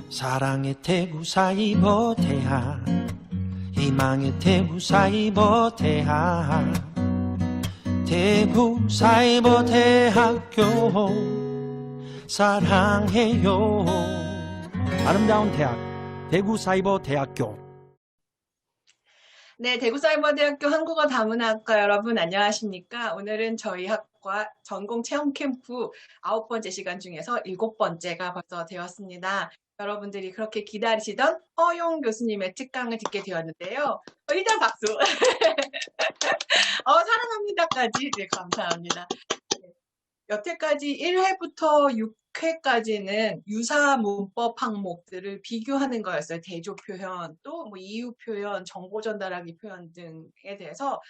사랑의 태구 사이버 대학, 희망의 태구 사이버 대학, 태구 사이버 대학교 사랑해요. 아름다운 대학 대구 사이버 대학교. 네, 대구사이버대학교 한국어 다문학과 여러분 안녕하십니까? 오늘은 저희 학과 전공 체험 캠프 9번째 시간 중에서 7번째가 벌써 되었습니다. 여러분들이 그렇게 기다리시던 허용 교수님의 특강을 듣게 되었는데요. 일단 박수! 사랑합니다까지. 네, 감사합니다. 여태까지 1회부터 6회까지는 유사 문법 항목들을 비교하는 거였어요. 대조 표현, 또 뭐 이유 표현, 정보 전달하기 표현 등에 대해서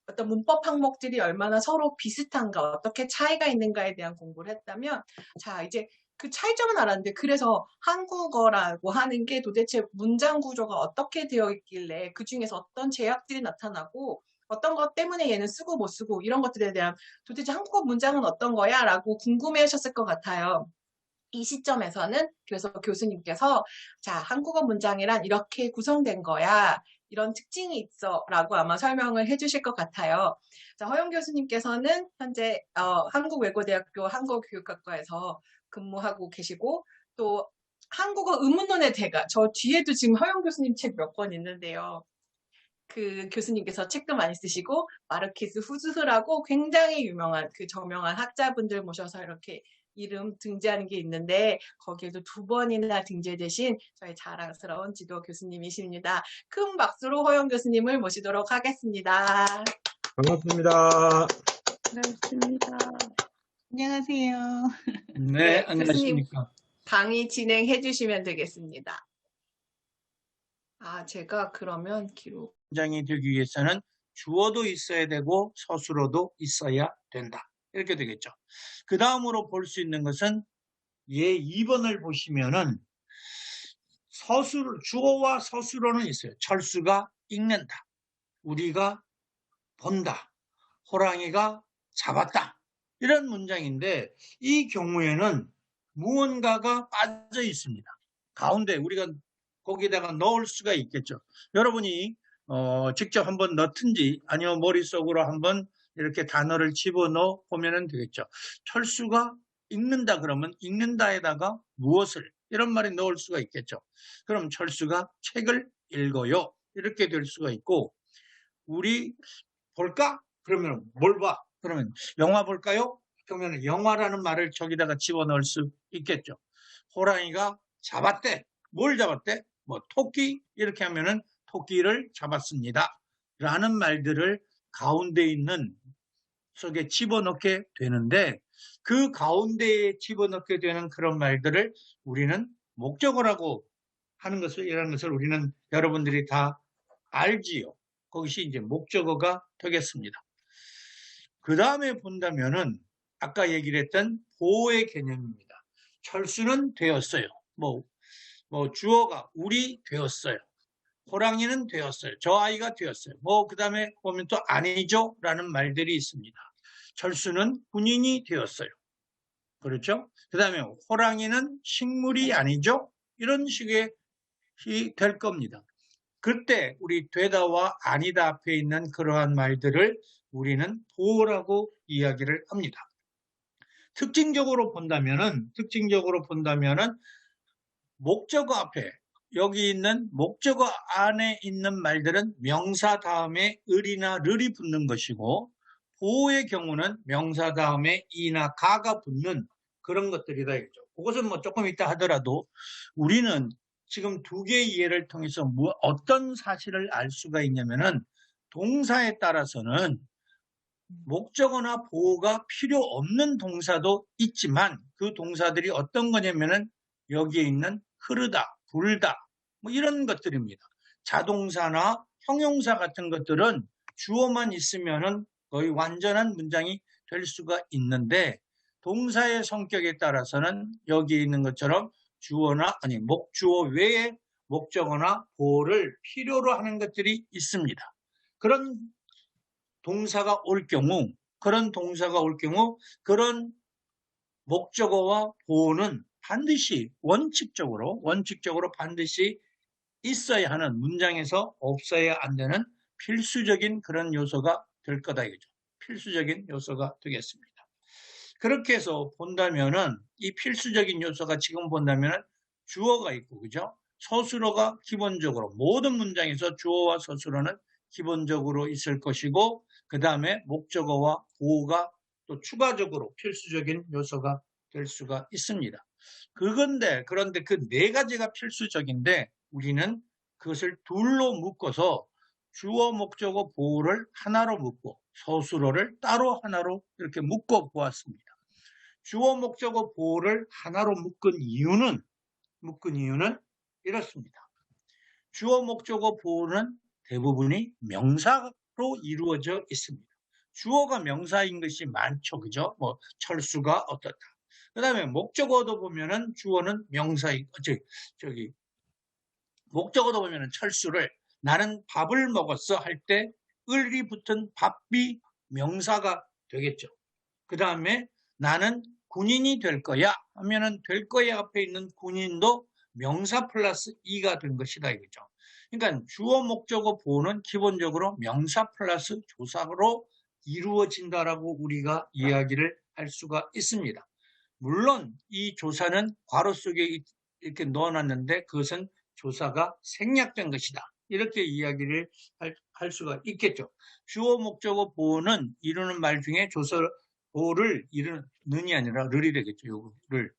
어떤 문법 항목들이 얼마나 서로 비슷한가, 어떻게 차이가 있는가에 대한 공부를 했다면, 자, 이제 그 차이점은 알았는데, 그래서 한국어라고 하는 게 도대체 문장 구조가 어떻게 되어 있길래 그 중에서 어떤 제약들이 나타나고, 어떤 것 때문에 얘는 쓰고 못 쓰고 이런 것들에 대한 도대체 한국어 문장은 어떤 거야? 라고 궁금해 하셨을 것 같아요. 이 시점에서는 그래서 교수님께서 자, 한국어 문장이란 이렇게 구성된 거야. 이런 특징이 있어. 라고 아마 설명을 해주실 것 같아요. 자, 허용 교수님께서는 현재 한국외고대학교 한국어교육학과에서 근무하고 계시고 또 한국어 의문론의 대가, 저 뒤에도 지금 허용 교수님 책 몇 권 있는데요. 그 교수님께서 책도 많이 쓰시고 마르키스 후즈흐라고 굉장히 유명한 그 저명한 학자분들 모셔서 이렇게 이름 등재하는 게 있는데 거기에도 2번이나 등재되신 저희 자랑스러운 지도 교수님이십니다. 큰 박수로 허용 교수님을 모시도록 하겠습니다. 반갑습니다. 반갑습니다. 안녕하세요. 네, 안녕하십니까. 강의 진행해 주시면 되겠습니다. 제가 그러면 기록. 문장이 되기 위해서는 주어도 있어야 되고 서술어도 있어야 된다. 이렇게 되겠죠. 그 다음으로 볼 수 있는 것은 예 2번을 보시면은 주어와 서술어는 있어요. 철수가 읽는다. 우리가 본다. 호랑이가 잡았다. 이런 문장인데 이 경우에는 무언가가 빠져 있습니다. 가운데 우리가 거기다가 넣을 수가 있겠죠. 여러분이 직접 한번 넣든지 아니면 머릿속으로 한번 이렇게 단어를 집어넣어 보면 되겠죠. 철수가 읽는다 그러면 읽는다에다가 무엇을 이런 말이 넣을 수가 있겠죠. 그럼 철수가 책을 읽어요. 이렇게 될 수가 있고 우리 볼까? 그러면 뭘 봐? 그러면 영화 볼까요? 그러면 영화라는 말을 저기다가 집어넣을 수 있겠죠. 호랑이가 잡았대. 뭘 잡았대? 뭐 토끼 이렇게 하면은 토끼를 잡았습니다. 라는 말들을 가운데 있는 속에 집어넣게 되는데 그 가운데에 집어넣게 되는 그런 말들을 우리는 목적어라고 하는 것을 이라는 것을 우리는 여러분들이 다 알지요. 그것이 이제 목적어가 되겠습니다. 그 다음에 본다면은 아까 얘기를 했던 보호의 개념입니다. 철수는 되었어요. 뭐 주어가 우리 되었어요. 호랑이는 되었어요. 저 아이가 되었어요. 그 다음에 보면 또 아니죠? 라는 말들이 있습니다. 철수는 군인이 되었어요. 그렇죠? 그 다음에 호랑이는 식물이 아니죠? 이런 식의 될 겁니다. 그때 우리 되다와 아니다 앞에 있는 그러한 말들을 우리는 보호라고 이야기를 합니다. 특징적으로 본다면은 목적어 앞에 여기 있는 목적어 안에 있는 말들은 명사 다음에 을이나 르이 붙는 것이고 보호의 경우는 명사 다음에 이나 가가 붙는 그런 것들이다 이거죠. 그것은 뭐 조금 이따 하더라도 우리는 지금 2개의 예를 통해서 어떤 사실을 알 수가 있냐면은 동사에 따라서는 목적어나 보호가 필요 없는 동사도 있지만 그 동사들이 어떤 거냐면은 여기에 있는 흐르다, 불다 뭐 이런 것들입니다. 자동사나 형용사 같은 것들은 주어만 있으면은 거의 완전한 문장이 될 수가 있는데 동사의 성격에 따라서는 여기에 있는 것처럼 목주어 외에 목적어나 보호를 필요로 하는 것들이 있습니다. 그런 동사가 올 경우 그런 목적어와 보호는 반드시 원칙적으로 반드시 있어야 하는 문장에서 없어야 안 되는 필수적인 그런 요소가 될 거다 이거죠. 필수적인 요소가 되겠습니다. 그렇게 해서 본다면은 이 필수적인 요소가 지금 본다면은 주어가 있고 그죠? 서술어가 기본적으로 모든 문장에서 주어와 서술어는 기본적으로 있을 것이고 그 다음에 목적어와 보어가 또 추가적으로 필수적인 요소가 될 수가 있습니다. 그런데 그 네 가지가 필수적인데 우리는 그것을 둘로 묶어서 주어, 목적어, 보어를 하나로 묶고 서술어를 따로 하나로 이렇게 묶어 보았습니다. 주어, 목적어, 보어를 하나로 묶은 이유는 이렇습니다. 주어, 목적어, 보어는 대부분이 명사로 이루어져 있습니다. 주어가 명사인 것이 많죠. 그죠? 뭐 철수가 어떻다. 그 다음에 목적어도 보면은 주어는 명사인, 목적어도 보면은 철수를 나는 밥을 먹었어 할 때 을이 붙은 밥이 명사가 되겠죠. 그 다음에 나는 군인이 될 거야 하면은 될 거야 앞에 있는 군인도 명사 플러스 이가 된 것이다 이거죠. 그러니까 주어, 목적어, 보어는 기본적으로 명사 플러스 조사로 이루어진다라고 우리가 이야기를 할 수가 있습니다. 물론 이 조사는 괄호 속에 이렇게 넣어놨는데 그것은 조사가 생략된 것이다. 이렇게 이야기를 할 수가 있겠죠. 주어, 목적어, 보어는 이루는 말 중에 보어를 이루는이 아니라 르이 되겠죠. 요거를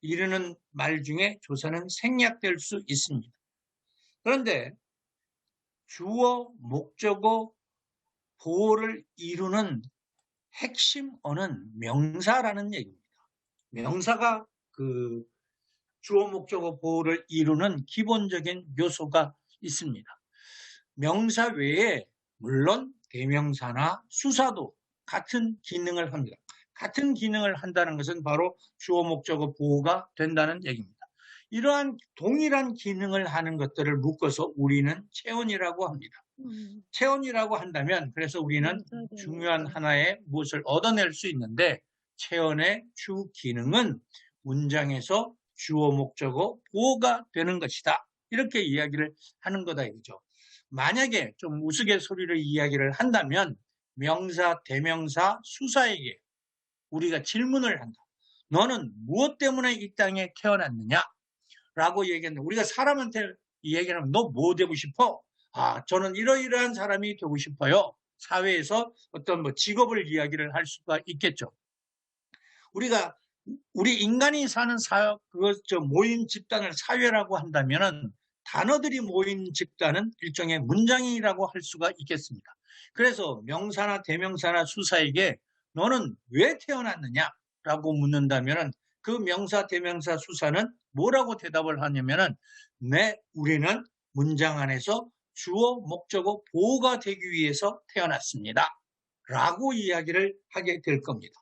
이루는 말 중에 조사는 생략될 수 있습니다. 그런데 주어, 목적어, 보어를 이루는 핵심 어는 명사라는 얘기입니다. 명사가 그 주어, 목적어, 보어를 이루는 기본적인 요소가 있습니다. 명사 외에 물론 대명사나 수사도 같은 기능을 합니다. 같은 기능을 한다는 것은 바로 주어, 목적어, 보어가 된다는 얘기입니다. 이러한 동일한 기능을 하는 것들을 묶어서 우리는 체언이라고 합니다. 체언이라고 한다면 그래서 우리는 중요한 하나의 무엇을 얻어낼 수 있는데 체언의 주 기능은 문장에서 주어, 목적어, 보어가 되는 것이다. 이렇게 이야기를 하는 거다 이거죠. 만약에 좀 우스갯소리로 이야기를 한다면 명사, 대명사, 수사에게 우리가 질문을 한다. 너는 무엇 때문에 이 땅에 태어났느냐? 라고 얘기했는데 우리가 사람한테 이 얘기를 하면 너 뭐 되고 싶어? 아, 저는 이러이러한 사람이 되고 싶어요. 사회에서 어떤 뭐 직업을 이야기를 할 수가 있겠죠. 우리 인간이 사는 모인 집단을 사회라고 한다면은 단어들이 모인 집단은 일종의 문장이라고 할 수가 있겠습니다. 그래서 명사나 대명사나 수사에게 너는 왜 태어났느냐라고 묻는다면은 그 명사, 대명사, 수사는 뭐라고 대답을 하냐면은 우리는 문장 안에서 주어, 목적어, 보어가 되기 위해서 태어났습니다. 라고 이야기를 하게 될 겁니다.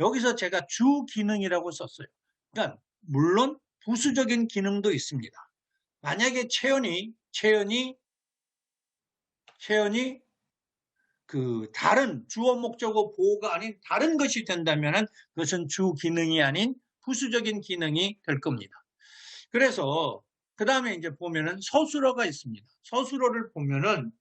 여기서 제가 주 기능이라고 썼어요. 그러니까 물론 부수적인 기능도 있습니다. 만약에 체언이 그 다른 주어, 목적어, 보어가 아닌 다른 것이 된다면 그것은 주 기능이 아닌 부수적인 기능이 될 겁니다. 그래서 그 다음에 이제 보면은 서술어가 있습니다. 서술어를 보면은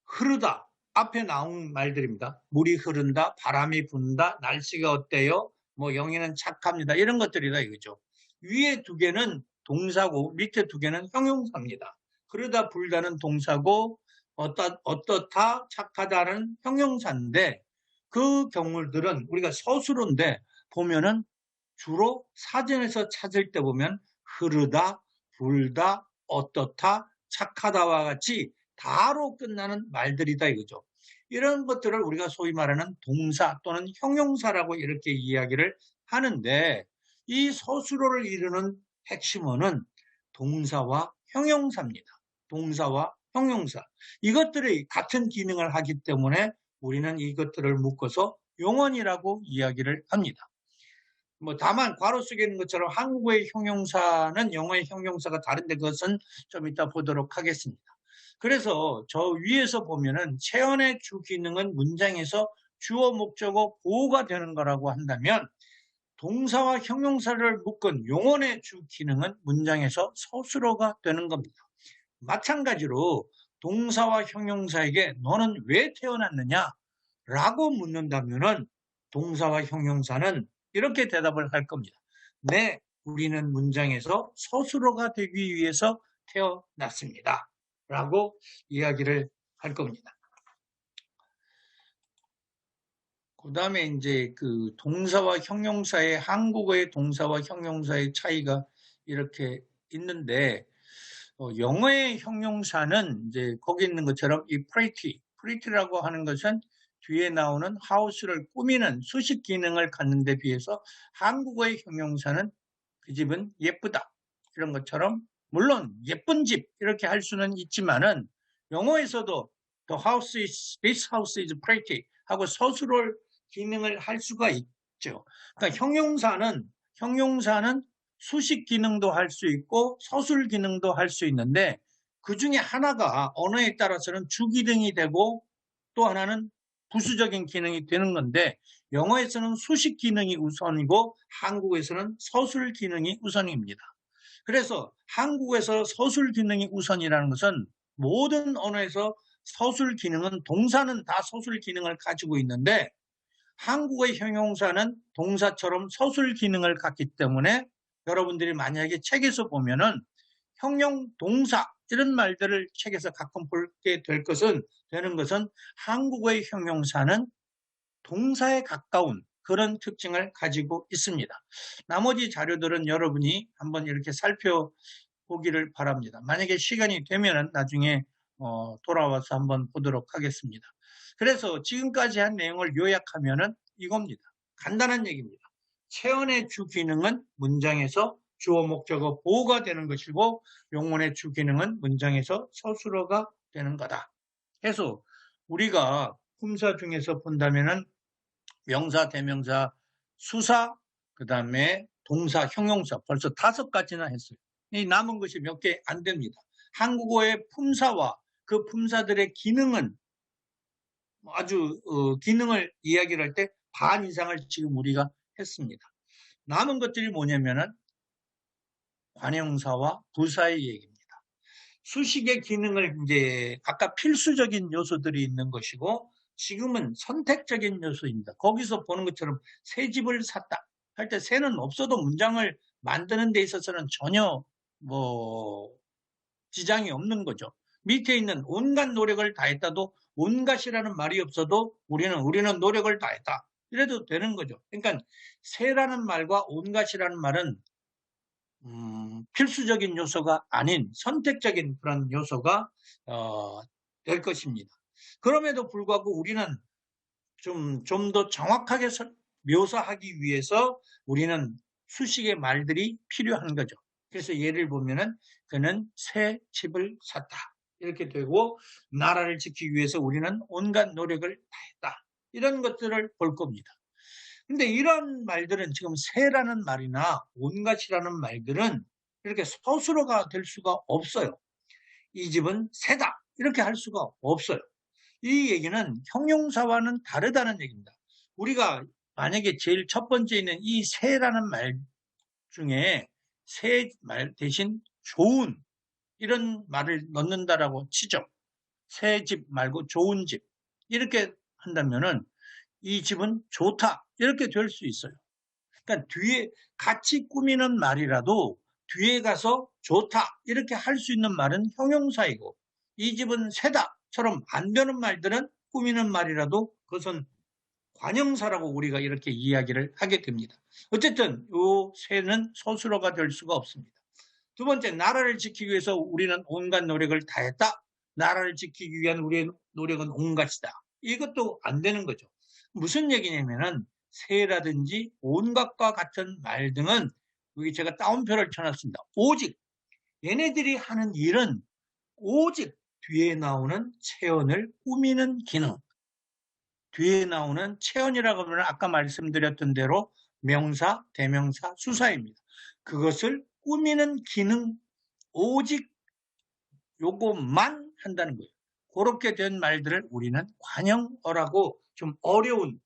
흐르다. 앞에 나온 말들입니다. 물이 흐른다, 바람이 분다, 날씨가 어때요? 뭐 영희는 착합니다. 이런 것들이다 이거죠. 위에 두 개는 동사고 밑에 두 개는 형용사입니다. 흐르다, 불다는 동사고 어떻다, 착하다는 형용사인데 그 경우들은 우리가 서술어인데 보면은 주로 사전에서 찾을 때 보면 흐르다, 불다, 어떻다, 착하다와 같이 다로 끝나는 말들이다 이거죠. 이런 것들을 우리가 소위 말하는 동사 또는 형용사라고 이렇게 이야기를 하는데 이 서술어를 이루는 핵심어는 동사와 형용사입니다. 동사와 형용사. 이것들이 같은 기능을 하기 때문에 우리는 이것들을 묶어서 용언이라고 이야기를 합니다. 다만 괄호 속에 있는 것처럼 한국어의 형용사는 영어의 형용사가 다른데 그것은 좀 이따 보도록 하겠습니다. 그래서 저 위에서 보면은 체언의 주 기능은 문장에서 주어, 목적어, 보어가 되는 거라고 한다면 동사와 형용사를 묶은 용언의 주 기능은 문장에서 서술어가 되는 겁니다. 마찬가지로 동사와 형용사에게 너는 왜 태어났느냐? 라고 묻는다면은 동사와 형용사는 이렇게 대답을 할 겁니다. 네, 우리는 문장에서 서술어가 되기 위해서 태어났습니다. 라고 이야기를 할 겁니다. 그 다음에 이제 그 동사와 형용사의 한국어의 동사와 형용사의 차이가 이렇게 있는데, 영어의 형용사는 이제 거기 있는 것처럼 이 pretty라고 하는 것은 뒤에 나오는 house를 꾸미는 수식 기능을 갖는 데 비해서 한국어의 형용사는 그 집은 예쁘다 이런 것처럼 물론 예쁜 집 이렇게 할 수는 있지만은 영어에서도 this house is pretty 하고 서술어 기능을 할 수가 있죠. 그러니까 형용사는 수식 기능도 할 수 있고 서술 기능도 할 수 있는데 그 중에 하나가 언어에 따라서는 주 기능이 되고 또 하나는 부수적인 기능이 되는 건데 영어에서는 수식 기능이 우선이고 한국에서는 서술 기능이 우선입니다. 그래서 한국에서 서술 기능이 우선이라는 것은 모든 언어에서 서술 기능은 동사는 다 서술 기능을 가지고 있는데 한국의 형용사는 동사처럼 서술 기능을 갖기 때문에 여러분들이 만약에 책에서 보면은 형용 동사 이런 말들을 책에서 가끔 보게 되는 것은 한국의 형용사는 동사에 가까운 그런 특징을 가지고 있습니다. 나머지 자료들은 여러분이 한번 이렇게 살펴보기를 바랍니다. 만약에 시간이 되면은 나중에 돌아와서 한번 보도록 하겠습니다. 그래서 지금까지 한 내용을 요약하면은 이겁니다. 간단한 얘기입니다. 체언의 주 기능은 문장에서 주어 목적어 보호가 되는 것이고 용언의 주 기능은 문장에서 서술어가 되는 거다. 그래서 우리가 품사 중에서 본다면은 명사, 대명사, 수사, 그 다음에 동사, 형용사 벌써 5가지나 했어요. 이 남은 것이 몇 개 안 됩니다. 한국어의 품사와 그 품사들의 기능은 아주 기능을 이야기를 할 때 반 이상을 지금 우리가 했습니다. 남은 것들이 뭐냐면은 관형사와 부사의 얘기입니다. 수식의 기능을 이제 각각 필수적인 요소들이 있는 것이고 지금은 선택적인 요소입니다. 거기서 보는 것처럼 새 집을 샀다 할 때 새는 없어도 문장을 만드는 데 있어서는 전혀 지장이 없는 거죠. 밑에 있는 온갖 노력을 다했다도 온갖이라는 말이 없어도 우리는 노력을 다했다. 이래도 되는 거죠. 그러니까 새라는 말과 온갖이라는 말은 필수적인 요소가 아닌 선택적인 그런 요소가 될 것입니다. 그럼에도 불구하고 우리는 좀 더 정확하게 묘사하기 위해서 우리는 수식의 말들이 필요한 거죠. 그래서 예를 보면은 그는 새 집을 샀다. 이렇게 되고 나라를 지키기 위해서 우리는 온갖 노력을 다했다. 이런 것들을 볼 겁니다. 근데 이런 말들은 지금 새라는 말이나 온갖이라는 말들은 이렇게 서술어가 될 수가 없어요. 이 집은 새다. 이렇게 할 수가 없어요. 이 얘기는 형용사와는 다르다는 얘기입니다. 우리가 만약에 제일 첫 번째 있는 이 새라는 말 중에 새 말 대신 좋은 이런 말을 넣는다라고 치죠. 새 집 말고 좋은 집 이렇게 한다면은 이 집은 좋다 이렇게 될 수 있어요. 그러니까 뒤에 같이 꾸미는 말이라도 뒤에 가서 좋다 이렇게 할 수 있는 말은 형용사이고 이 집은 새다처럼 안 되는 말들은 꾸미는 말이라도 그것은 관형사라고 우리가 이렇게 이야기를 하게 됩니다. 어쨌든 이 새는 서술어가 될 수가 없습니다. 두 번째, 나라를 지키기 위해서 우리는 온갖 노력을 다했다. 나라를 지키기 위한 우리의 노력은 온갖이다. 이것도 안 되는 거죠. 무슨 얘기냐면은 새라든지 온갖과 같은 말 등은 여기 제가 따옴표를 쳐놨습니다. 오직 얘네들이 하는 일은 오직 뒤에 나오는 체언을 꾸미는 기능. 뒤에 나오는 체언이라고 하면 아까 말씀드렸던 대로 명사, 대명사, 수사입니다. 그것을 꾸미는 기능, 오직 요것만 한다는 거예요. 그렇게 된 말들을 우리는 관형어라고 좀 어려운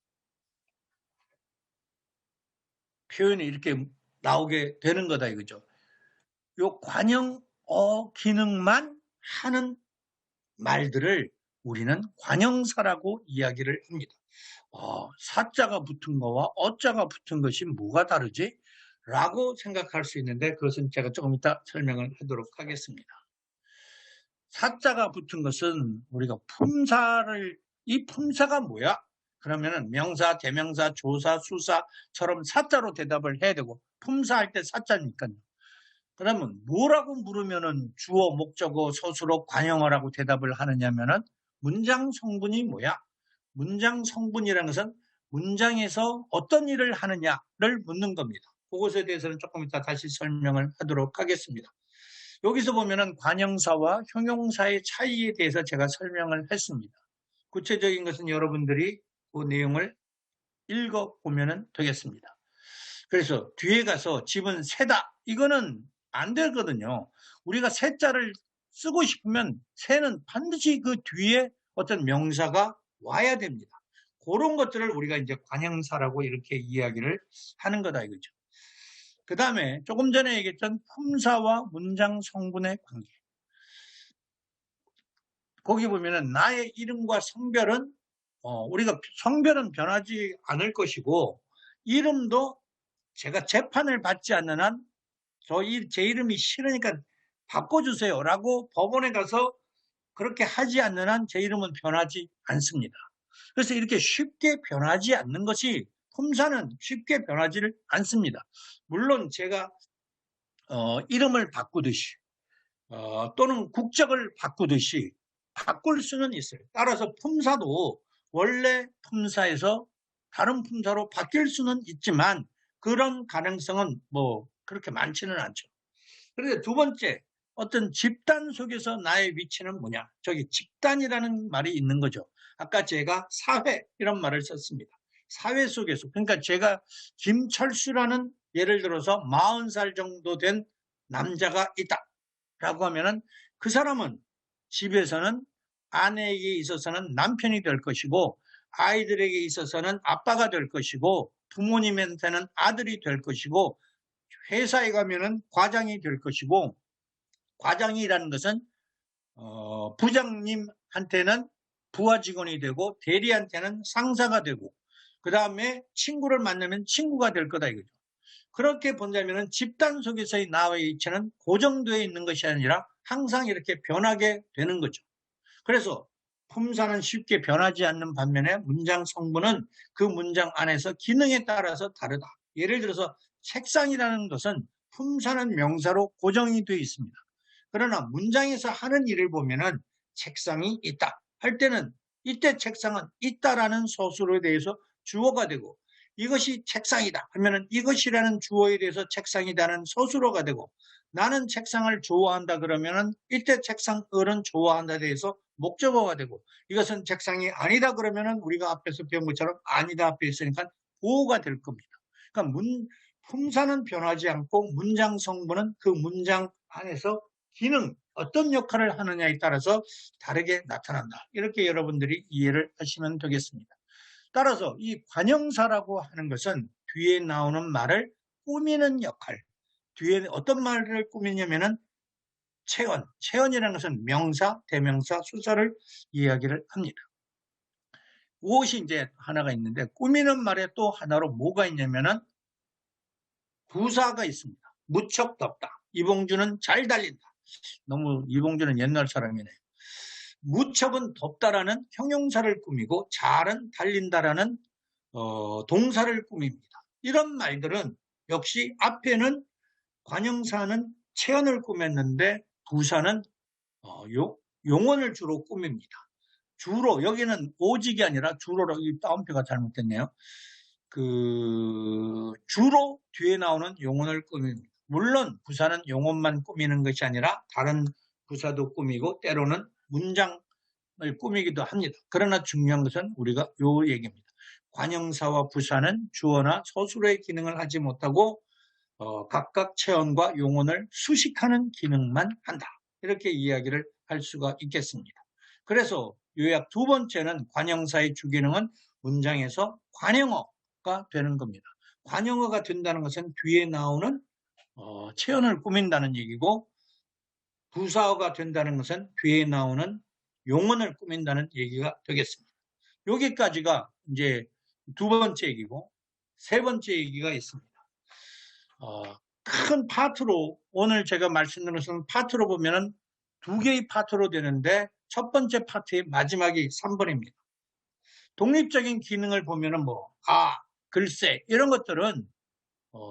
표현이 이렇게 나오게 되는 거다 이거죠. 요 관형어 기능만 하는 말들을 우리는 관형사라고 이야기를 합니다. 사자가 붙은 거와 어자가 붙은 것이 뭐가 다르지? 라고 생각할 수 있는데 그것은 제가 조금 이따 설명을 하도록 하겠습니다. 사자가 붙은 것은 우리가 이 품사가 뭐야? 그러면은 명사, 대명사, 조사, 수사처럼 사자로 대답을 해야 되고 품사할 때 사자니까요. 그러면 뭐라고 물으면은 주어, 목적어, 서술어, 관형어라고 대답을 하느냐면은 문장 성분이 뭐야? 문장 성분이라는 것은 문장에서 어떤 일을 하느냐를 묻는 겁니다. 그것에 대해서는 조금 이따 다시 설명을 하도록 하겠습니다. 여기서 보면은 관형사와 형용사의 차이에 대해서 제가 설명을 했습니다. 구체적인 것은 여러분들이 그 내용을 읽어보면 되겠습니다. 그래서 뒤에 가서 집은 새다. 이거는 안 되거든요. 우리가 새자를 쓰고 싶으면 새는 반드시 그 뒤에 어떤 명사가 와야 됩니다. 그런 것들을 우리가 이제 관형사라고 이렇게 이야기를 하는 거다 이거죠. 그 다음에 조금 전에 얘기했던 품사와 문장 성분의 관계. 거기 보면은 나의 이름과 성별은 우리가 성별은 변하지 않을 것이고 이름도 제가 재판을 받지 않는 한 제 이름이 싫으니까 바꿔주세요 라고 법원에 가서 그렇게 하지 않는 한 제 이름은 변하지 않습니다. 그래서 이렇게 쉽게 변하지 않는 것이 품사는 쉽게 변하지를 않습니다. 물론 제가 이름을 바꾸듯이 또는 국적을 바꾸듯이 바꿀 수는 있어요. 따라서 품사도 원래 품사에서 다른 품사로 바뀔 수는 있지만 그런 가능성은 뭐 그렇게 많지는 않죠. 그런데 두 번째, 어떤 집단 속에서 나의 위치는 뭐냐? 저기 집단이라는 말이 있는 거죠. 아까 제가 사회 이런 말을 썼습니다. 사회 속에서, 그러니까 제가 김철수라는 예를 들어서 40살 정도 된 남자가 있다 라고 하면은 그 사람은 집에서는 아내에게 있어서는 남편이 될 것이고 아이들에게 있어서는 아빠가 될 것이고 부모님한테는 아들이 될 것이고 회사에 가면은 과장이 될 것이고 과장이라는 것은 부장님한테는 부하 직원이 되고 대리한테는 상사가 되고 그 다음에 친구를 만나면 친구가 될 거다 이거죠. 그렇게 본다면 집단 속에서의 나의 위치는 고정되어 있는 것이 아니라 항상 이렇게 변하게 되는 거죠. 그래서 품사는 쉽게 변하지 않는 반면에 문장 성분은 그 문장 안에서 기능에 따라서 다르다. 예를 들어서 책상이라는 것은 품사는 명사로 고정이 되어 있습니다. 그러나 문장에서 하는 일을 보면은 책상이 있다 할 때는 이때 책상은 있다라는 서술에 대해서 주어가 되고 이것이 책상이다 하면은 이것이라는 주어에 대해서 책상이다는 서술어가 되고 나는 책상을 좋아한다 그러면은 이때 책상을은 좋아한다에 대해서 목적어가 되고 이것은 책상이 아니다 그러면은 우리가 앞에서 배운 것처럼 아니다 앞에 있으니까 보호가 될 겁니다. 그러니까 품사는 변하지 않고 문장 성분은 그 문장 안에서 기능, 어떤 역할을 하느냐에 따라서 다르게 나타난다. 이렇게 여러분들이 이해를 하시면 되겠습니다. 따라서 이 관형사라고 하는 것은 뒤에 나오는 말을 꾸미는 역할. 뒤에 어떤 말을 꾸미냐면은 체언이라는 것은 명사, 대명사, 수사를 이야기를 합니다. 무엇이 이제 하나가 있는데 꾸미는 말에 또 하나로 뭐가 있냐면은 부사가 있습니다. 무척 덥다. 이봉주는 잘 달린다. 너무 이봉주는 옛날 사람이네. 무척은 덥다라는 형용사를 꾸미고 잘은 달린다라는 동사를 꾸밉니다. 이런 말들은 역시 앞에는 관형사는 체언을 꾸몄는데 부사는 용언을 주로 꾸밉니다. 주로 여기는 오직이 아니라 주로라고 이 따옴표가 잘못됐네요. 주로 뒤에 나오는 용언을 꾸밉니다. 물론 부사는 용언만 꾸미는 것이 아니라 다른 부사도 꾸미고 때로는 문장을 꾸미기도 합니다. 그러나 중요한 것은 우리가 요 얘기입니다. 관형사와 부사는 주어나 서술어의 기능을 하지 못하고 각각 체언과 용언을 수식하는 기능만 한다. 이렇게 이야기를 할 수가 있겠습니다. 그래서 요약 두 번째는 관형사의 주기능은 문장에서 관형어가 되는 겁니다. 관용어가 된다는 것은 뒤에 나오는 체언을 꾸민다는 얘기고, 부사어가 된다는 것은 뒤에 나오는 용언을 꾸민다는 얘기가 되겠습니다. 여기까지가 이제 두 번째 얘기고, 세 번째 얘기가 있습니다. 큰 파트로, 오늘 제가 말씀드린 것은 파트로 보면은 두 개의 파트로 되는데, 첫 번째 파트의 마지막이 3번입니다. 독립적인 기능을 보면은 글쎄, 이런 것들은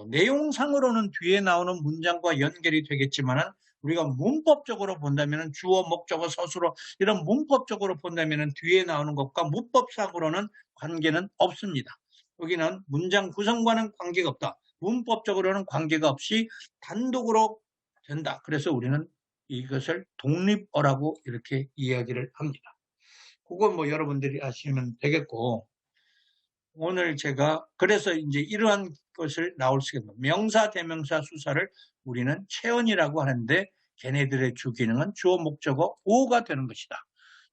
내용상으로는 뒤에 나오는 문장과 연결이 되겠지만은, 우리가 문법적으로 본다면은 주어, 목적어, 서술어, 이런 문법적으로 본다면은 뒤에 나오는 것과 문법상으로는 관계는 없습니다. 여기는 문장 구성과는 관계가 없다. 문법적으로는 관계가 없이 단독으로 된다. 그래서 우리는 이것을 독립어라고 이렇게 이야기를 합니다. 그건 여러분들이 아시면 되겠고, 오늘 제가 그래서 이제 이러한 것을 나올 수 있는 명사, 대명사, 수사를 우리는 체언이라고 하는데, 걔네들의 주기능은 주어, 목적어, 보어가 되는 것이다.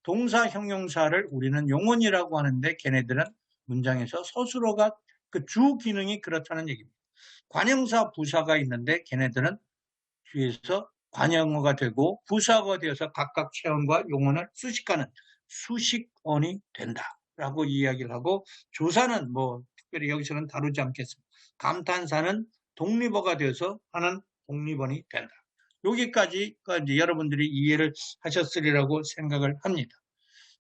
동사, 형용사를 우리는 용언이라고 하는데, 걔네들은 문장에서 서술어가 그 주기능이 그렇다는 얘기입니다. 관형사, 부사가 있는데 걔네들은 뒤에서 관형어가 되고 부사어가 되어서 각각 체언과 용언을 수식하는 수식언이 된다라고 이야기를 하고, 조사는 특별히 여기서는 다루지 않겠습니다. 감탄사는 독립어가 되어서 하는 독립언이 된다. 여기까지가 이제 여러분들이 이해를 하셨으리라고 생각을 합니다.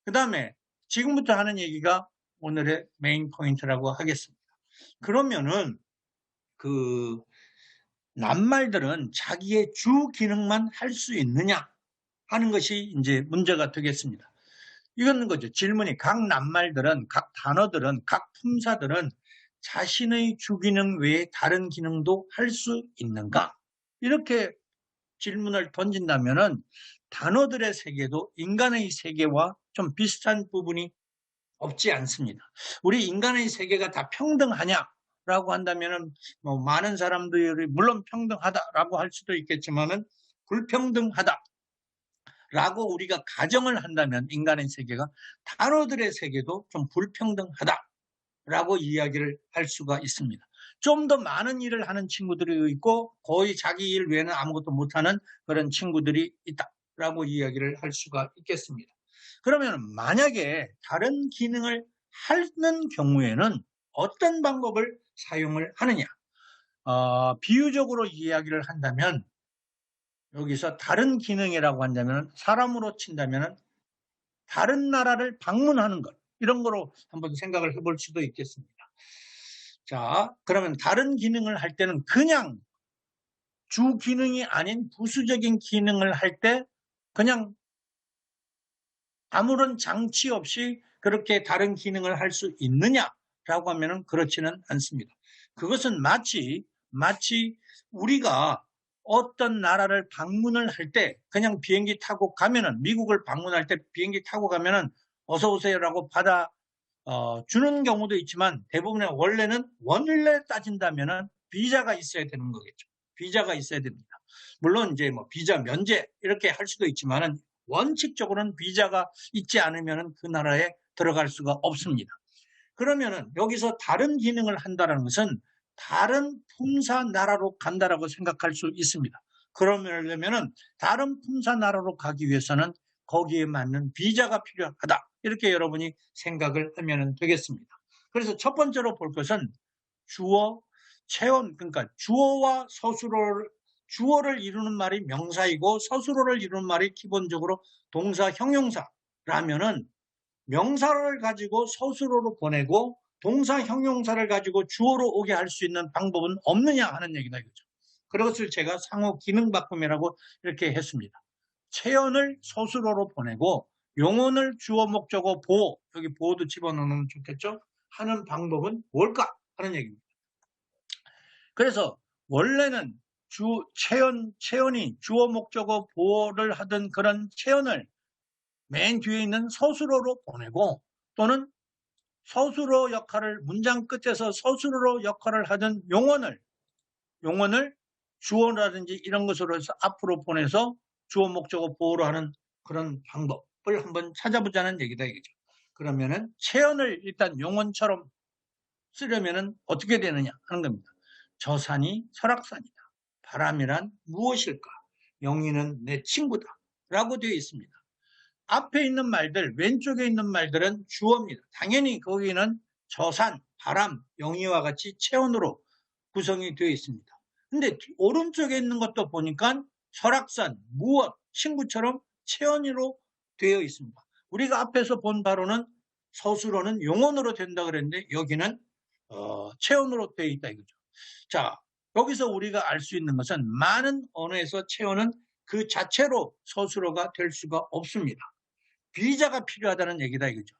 그 다음에 지금부터 하는 얘기가 오늘의 메인 포인트라고 하겠습니다. 그러면은 그 낱말들은 자기의 주 기능만 할 수 있느냐 하는 것이 이제 문제가 되겠습니다. 이건 거죠. 질문이 각 낱말들은, 각 단어들은, 각 품사들은 자신의 주 기능 외에 다른 기능도 할 수 있는가? 이렇게 질문을 던진다면은 단어들의 세계도 인간의 세계와 좀 비슷한 부분이 없지 않습니다. 우리 인간의 세계가 다 평등하냐라고 한다면은 많은 사람들이 물론 평등하다라고 할 수도 있겠지만은 불평등하다라고 우리가 가정을 한다면 인간의 세계가 단어들의 세계도 좀 불평등하다라고 이야기를 할 수가 있습니다. 좀 더 많은 일을 하는 친구들이 있고 거의 자기 일 외에는 아무것도 못하는 그런 친구들이 있다라고 이야기를 할 수가 있겠습니다. 그러면 만약에 다른 기능을 하는 경우에는 어떤 방법을 사용을 하느냐? 비유적으로 이야기를 한다면 여기서 다른 기능이라고 한다면 사람으로 친다면 다른 나라를 방문하는 것, 이런 거로 한번 생각을 해볼 수도 있겠습니다. 자, 그러면 다른 기능을 할 때는 그냥 주 기능이 아닌 부수적인 기능을 할 때 그냥 아무런 장치 없이 그렇게 다른 기능을 할 수 있느냐라고 하면은 그렇지는 않습니다. 그것은 마치 우리가 어떤 나라를 방문을 할 때 그냥 비행기 타고 가면은, 미국을 방문할 때 비행기 타고 가면은 어서 오세요라고 주는 경우도 있지만 대부분의 원래 따진다면은 비자가 있어야 되는 거겠죠. 비자가 있어야 됩니다. 물론 이제 비자 면제 이렇게 할 수도 있지만은 원칙적으로는 비자가 있지 않으면은 그 나라에 들어갈 수가 없습니다. 그러면은 여기서 다른 기능을 한다는 것은 다른 품사 나라로 간다라고 생각할 수 있습니다. 그러면은 다른 품사 나라로 가기 위해서는 거기에 맞는 비자가 필요하다. 이렇게 여러분이 생각을 하면 되겠습니다. 그래서 첫 번째로 볼 것은 주어, 체언, 그러니까 주어와 주어를 이루는 말이 명사이고 서술어를 이루는 말이 기본적으로 동사, 형용사라면은 명사를 가지고 서술어로 보내고 동사, 형용사를 가지고 주어로 오게 할 수 있는 방법은 없느냐 하는 얘기다 이거죠. 그것을 제가 상호 기능 바꿈이라고 이렇게 했습니다. 체언을 서술어로 보내고 용언을 주어, 목적어, 보어, 여기 보어도 집어넣으면 좋겠죠? 하는 방법은 뭘까? 하는 얘기입니다. 그래서 원래는 체언이 주어, 목적어, 보어를 하던 그런 체언을 맨 뒤에 있는 서술어로 보내고, 또는 서술어 역할을, 문장 끝에서 서술어 역할을 하던 용언을 주어라든지 이런 것으로 해서 앞으로 보내서 주어, 목적어, 보어로 하는 그런 방법을 한번 찾아보자는 얘기다 이거죠. 그러면은 체언을 일단 용언처럼 쓰려면은 어떻게 되느냐 하는 겁니다. 저산이 설악산이다. 바람이란 무엇일까? 영희는 내 친구다. 라고 되어 있습니다. 앞에 있는 말들, 왼쪽에 있는 말들은 주어입니다. 당연히 거기는 저산, 바람, 영희와 같이 체온으로 구성이 되어 있습니다. 근데 오른쪽에 있는 것도 보니까 설악산, 무엇, 친구처럼 체온으로 되어 있습니다. 우리가 앞에서 본 바로는 서술어는 용언으로 된다 그랬는데 여기는 체온으로 되어 있다 이거죠. 자, 여기서 우리가 알 수 있는 것은 많은 언어에서 체온은 그 자체로 서술어가 될 수가 없습니다. 비자가 필요하다는 얘기다 이거죠.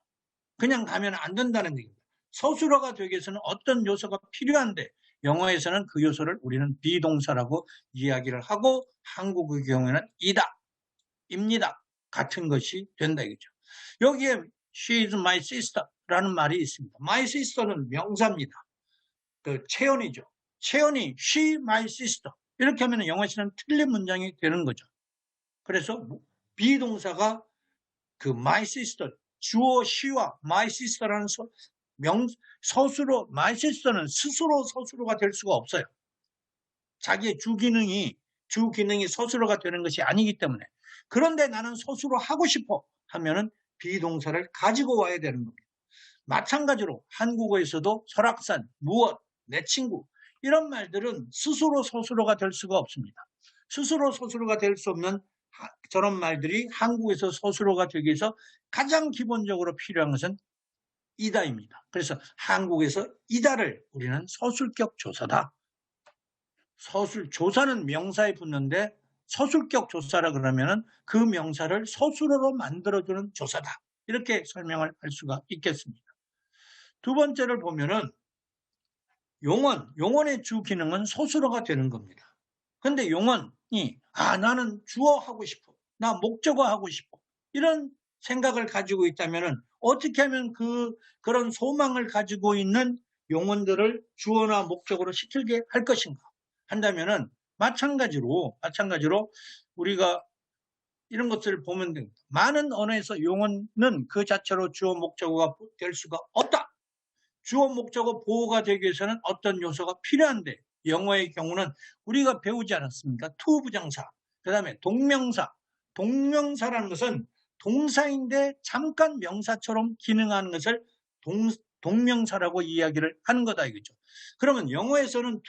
그냥 가면 안 된다는 얘기입니다. 서술어가 되기 위해서는 어떤 요소가 필요한데 영어에서는 그 요소를 우리는 비동사라고 이야기를 하고 한국의 경우에는 이다, 입니다 같은 것이 된다 이거죠. 여기에 she is my sister 라는 말이 있습니다. my sister는 명사입니다. 그 채연이죠. 채연이 she my sister 이렇게 하면 영어에서는 틀린 문장이 되는 거죠. 그래서 비동사가 그 my sister 주어 she와 my sister라는 서술어 my sister는 스스로 서술어가 될 수가 없어요. 자기의 주기능이 서술어가 되는 것이 아니기 때문에. 그런데 나는 서술어 하고 싶어 하면은 비동사를 가지고 와야 되는 겁니다. 마찬가지로 한국어에서도 설악산, 무엇, 내 친구 이런 말들은 스스로 서술어가 될 수가 없습니다. 스스로 서술어가 될 수 없는 저런 말들이 한국에서 서술어가 되기 위해서 가장 기본적으로 필요한 것은 이다입니다. 그래서 한국에서 이다를 우리는 서술격 조사다. 조사는 명사에 붙는데 서술격 조사라 그러면은 그 명사를 서술어로 만들어주는 조사다. 이렇게 설명을 할 수가 있겠습니다. 두 번째를 보면은 용언의 주 기능은 서술어가 되는 겁니다. 근데 용언이 나는 주어 하고 싶어. 나 목적어 하고 싶어. 이런 생각을 가지고 있다면은 어떻게 하면 그런 소망을 가지고 있는 용언들을 주어나 목적어로 시키게 할 것인가 한다면은 마찬가지로 우리가 이런 것들을 보면 됩니다. 많은 언어에서 용언은 그 자체로 주어 목적어가 될 수가 없다. 주어 목적어 보호가 되기 위해서는 어떤 요소가 필요한데 영어의 경우는 우리가 배우지 않았습니까? to 부정사, 그 다음에 동명사. 동명사라는 것은 동사인데 잠깐 명사처럼 기능하는 것을 동명사라고 이야기를 하는 거다 이거죠. 그러면 영어에서는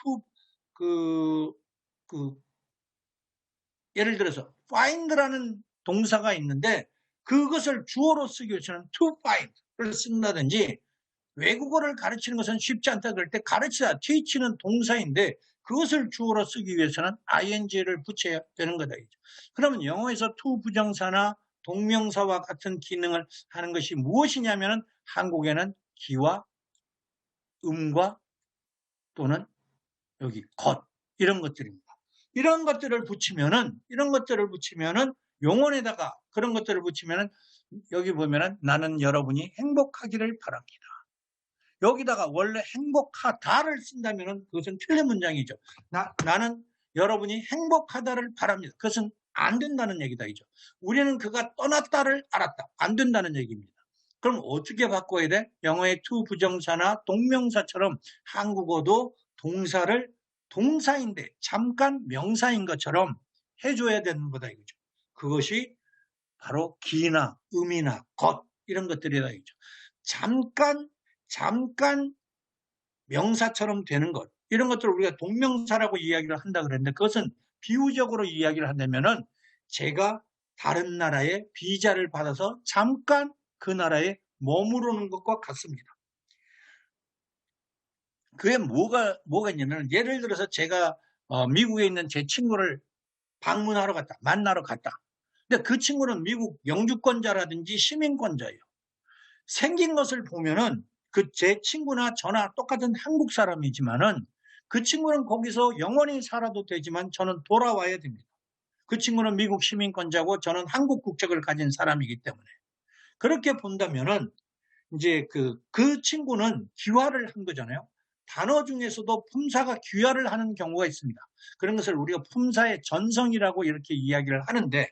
예를 들어서 find라는 동사가 있는데 그것을 주어로 쓰기 위해서는 to find를 쓴다든지 외국어를 가르치는 것은 쉽지 않다 그럴 때 가르치다, teach는 동사인데 그것을 주어로 쓰기 위해서는 ing를 붙여야 되는 거다. 그러면 영어에서 to 부정사나 동명사와 같은 기능을 하는 것이 무엇이냐면은 한국에는 기와 음과 또는 여기 것 이런 것들입니다. 이런 것들을 붙이면은 용언에다가 그런 것들을 붙이면은 여기 보면은 나는 여러분이 행복하기를 바랍니다. 여기다가 원래 행복하다를 쓴다면은 그것은 틀린 문장이죠. 나는 여러분이 행복하다를 바랍니다. 그것은 안 된다는 얘기다 이죠. 우리는 그가 떠났다를 알았다. 안 된다는 얘기입니다. 그럼 어떻게 바꿔야 돼? 영어의 to 부정사나 동명사처럼 한국어도 동사를 동사인데 잠깐 명사인 것처럼 해줘야 되는 거다 이거죠. 그것이 바로 기나 음이나 것 이런 것들이다 이거죠. 잠깐 명사처럼 되는 것 이런 것들을 우리가 동명사라고 이야기를 한다 그랬는데 그것은 비유적으로 이야기를 한다면은 제가 다른 나라에 비자를 받아서 잠깐 그 나라에 머무르는 것과 같습니다. 그게 뭐가 있냐면 예를 들어서 제가 미국에 있는 제 친구를 방문하러 갔다. 만나러 갔다. 근데 그 친구는 미국 영주권자라든지 시민권자예요. 생긴 것을 보면은 제 친구나 저나 똑같은 한국 사람이지만은 그 친구는 거기서 영원히 살아도 되지만 저는 돌아와야 됩니다. 그 친구는 미국 시민권자고 저는 한국 국적을 가진 사람이기 때문에 그렇게 본다면은 이제 그 친구는 귀화를 한 거잖아요. 단어 중에서도 품사가 귀화를 하는 경우가 있습니다. 그런 것을 우리가 품사의 전성이라고 이렇게 이야기를 하는데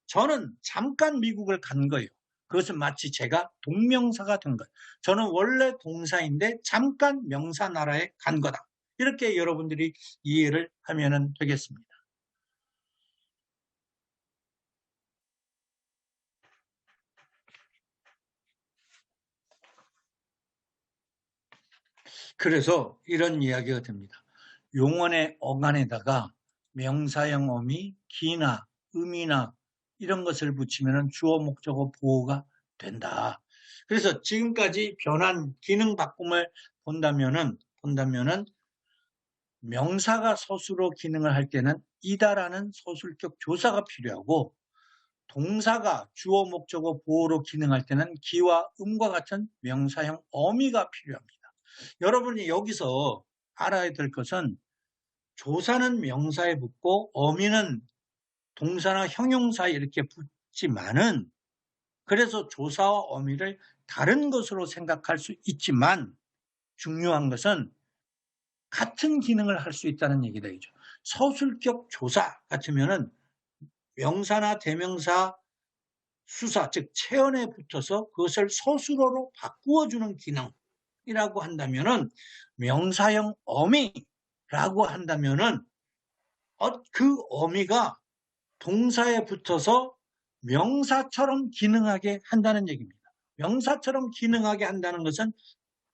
저는 잠깐 미국을 간 거예요. 그것은 마치 제가 동명사가 된 것. 저는 원래 동사인데 잠깐 명사 나라에 간 거다. 이렇게 여러분들이 이해를 하면 되겠습니다. 그래서 이런 이야기가 됩니다. 용언의 어간에다가 명사형 어미, 기나 음이나 이런 것을 붙이면 주어 목적어 보호가 된다. 그래서 지금까지 변한 기능 바꿈을 본다면은 명사가 서술로 기능을 할 때는 이다라는 서술격 조사가 필요하고 동사가 주어 목적어 보호로 기능할 때는 기와 음과 같은 명사형 어미가 필요합니다. 여러분이 여기서 알아야 될 것은 조사는 명사에 붙고 어미는 동사나 형용사에 이렇게 붙지만은 그래서 조사와 어미를 다른 것으로 생각할 수 있지만 중요한 것은 같은 기능을 할 수 있다는 얘기다. 서술격 조사 같으면은 명사나 대명사 수사, 즉 체언에 붙어서 그것을 서술어로 바꾸어주는 기능이라고 한다면은 명사형 어미라고 한다면은 그 어미가 동사에 붙어서 명사처럼 기능하게 한다는 얘기입니다. 명사처럼 기능하게 한다는 것은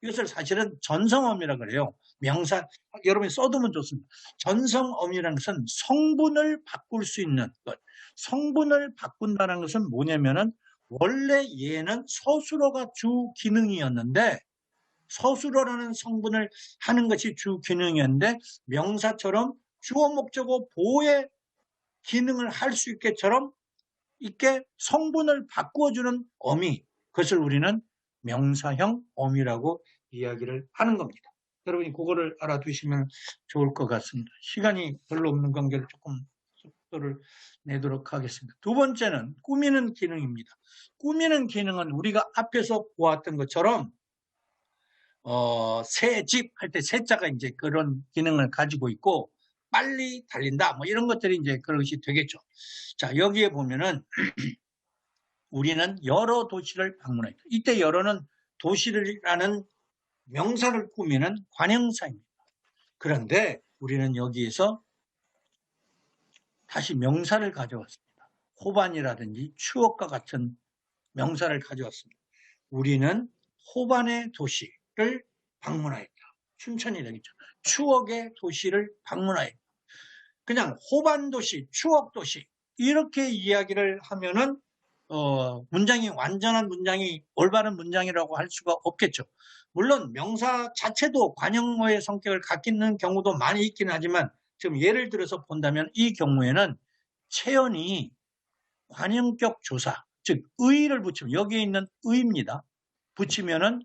이것을 사실은 전성어미라고 그래요. 명사, 여러분이 써두면 좋습니다. 전성어미라는 것은 성분을 바꿀 수 있는 것. 성분을 바꾼다는 것은 뭐냐면은 원래 얘는 서술어가 주 기능이었는데 서술어라는 성분을 하는 것이 주 기능이었는데 명사처럼 주어 목적어 보호의 기능을 할 수 있게처럼 있게 성분을 바꾸어주는 어미, 그것을 우리는 명사형 어미라고 이야기를 하는 겁니다. 여러분이 그거를 알아두시면 좋을 것 같습니다. 시간이 별로 없는 관계로 조금 속도를 내도록 하겠습니다. 두 번째는 꾸미는 기능입니다. 꾸미는 기능은 우리가 앞에서 보았던 것처럼 새 집 할 때 새자가 이제 그런 기능을 가지고 있고 빨리 달린다 뭐 이런 것들이 이제 그것이 되겠죠. 자, 여기에 보면은 우리는 여러 도시를 방문했다. 이때 여러는 도시라는 명사를 꾸미는 관형사입니다. 그런데 우리는 여기에서 다시 명사를 가져왔습니다. 호반이라든지 추억과 같은 명사를 가져왔습니다. 우리는 호반의 도시를 방문하였다. 춘천이 되겠죠. 추억의 도시를 방문하였다. 그냥 호반 도시, 추억 도시 이렇게 이야기를 하면은 문장이 완전한 문장이 올바른 문장이라고 할 수가 없겠죠. 물론 명사 자체도 관형어의 성격을 갖는 경우도 많이 있긴 하지만 지금 예를 들어서 본다면 이 경우에는 체언이 관형격 조사, 즉 의를 붙이면 여기에 있는 의입니다. 붙이면은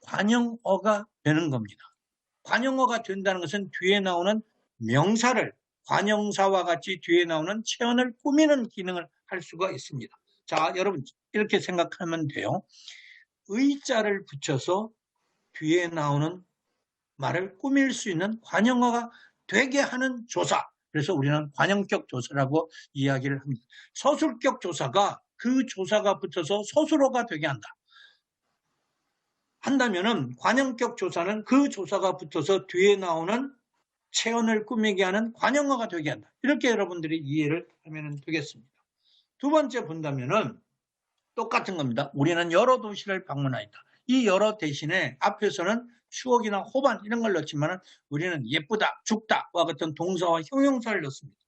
관형어가 되는 겁니다. 관형어가 된다는 것은 뒤에 나오는 명사를 관형사와 같이 뒤에 나오는 체언을 꾸미는 기능을 할 수가 있습니다. 자, 여러분 이렇게 생각하면 돼요. 의자를 붙여서 뒤에 나오는 말을 꾸밀 수 있는 관형어가 되게 하는 조사. 그래서 우리는 관형격 조사라고 이야기를 합니다. 서술격 조사가 그 조사가 붙어서 서술어가 되게 한다면은 관형격 조사는 그 조사가 붙어서 뒤에 나오는 체언을 꾸미게 하는 관형어가 되게 한다. 이렇게 여러분들이 이해를 하면 되겠습니다. 두 번째 본다면은 똑같은 겁니다. 우리는 여러 도시를 방문하였다. 이 여러 대신에 앞에서는 추억이나 호반 이런 걸 넣지만 우리는 예쁘다, 죽다와 같은 동사와 형용사를 넣습니다.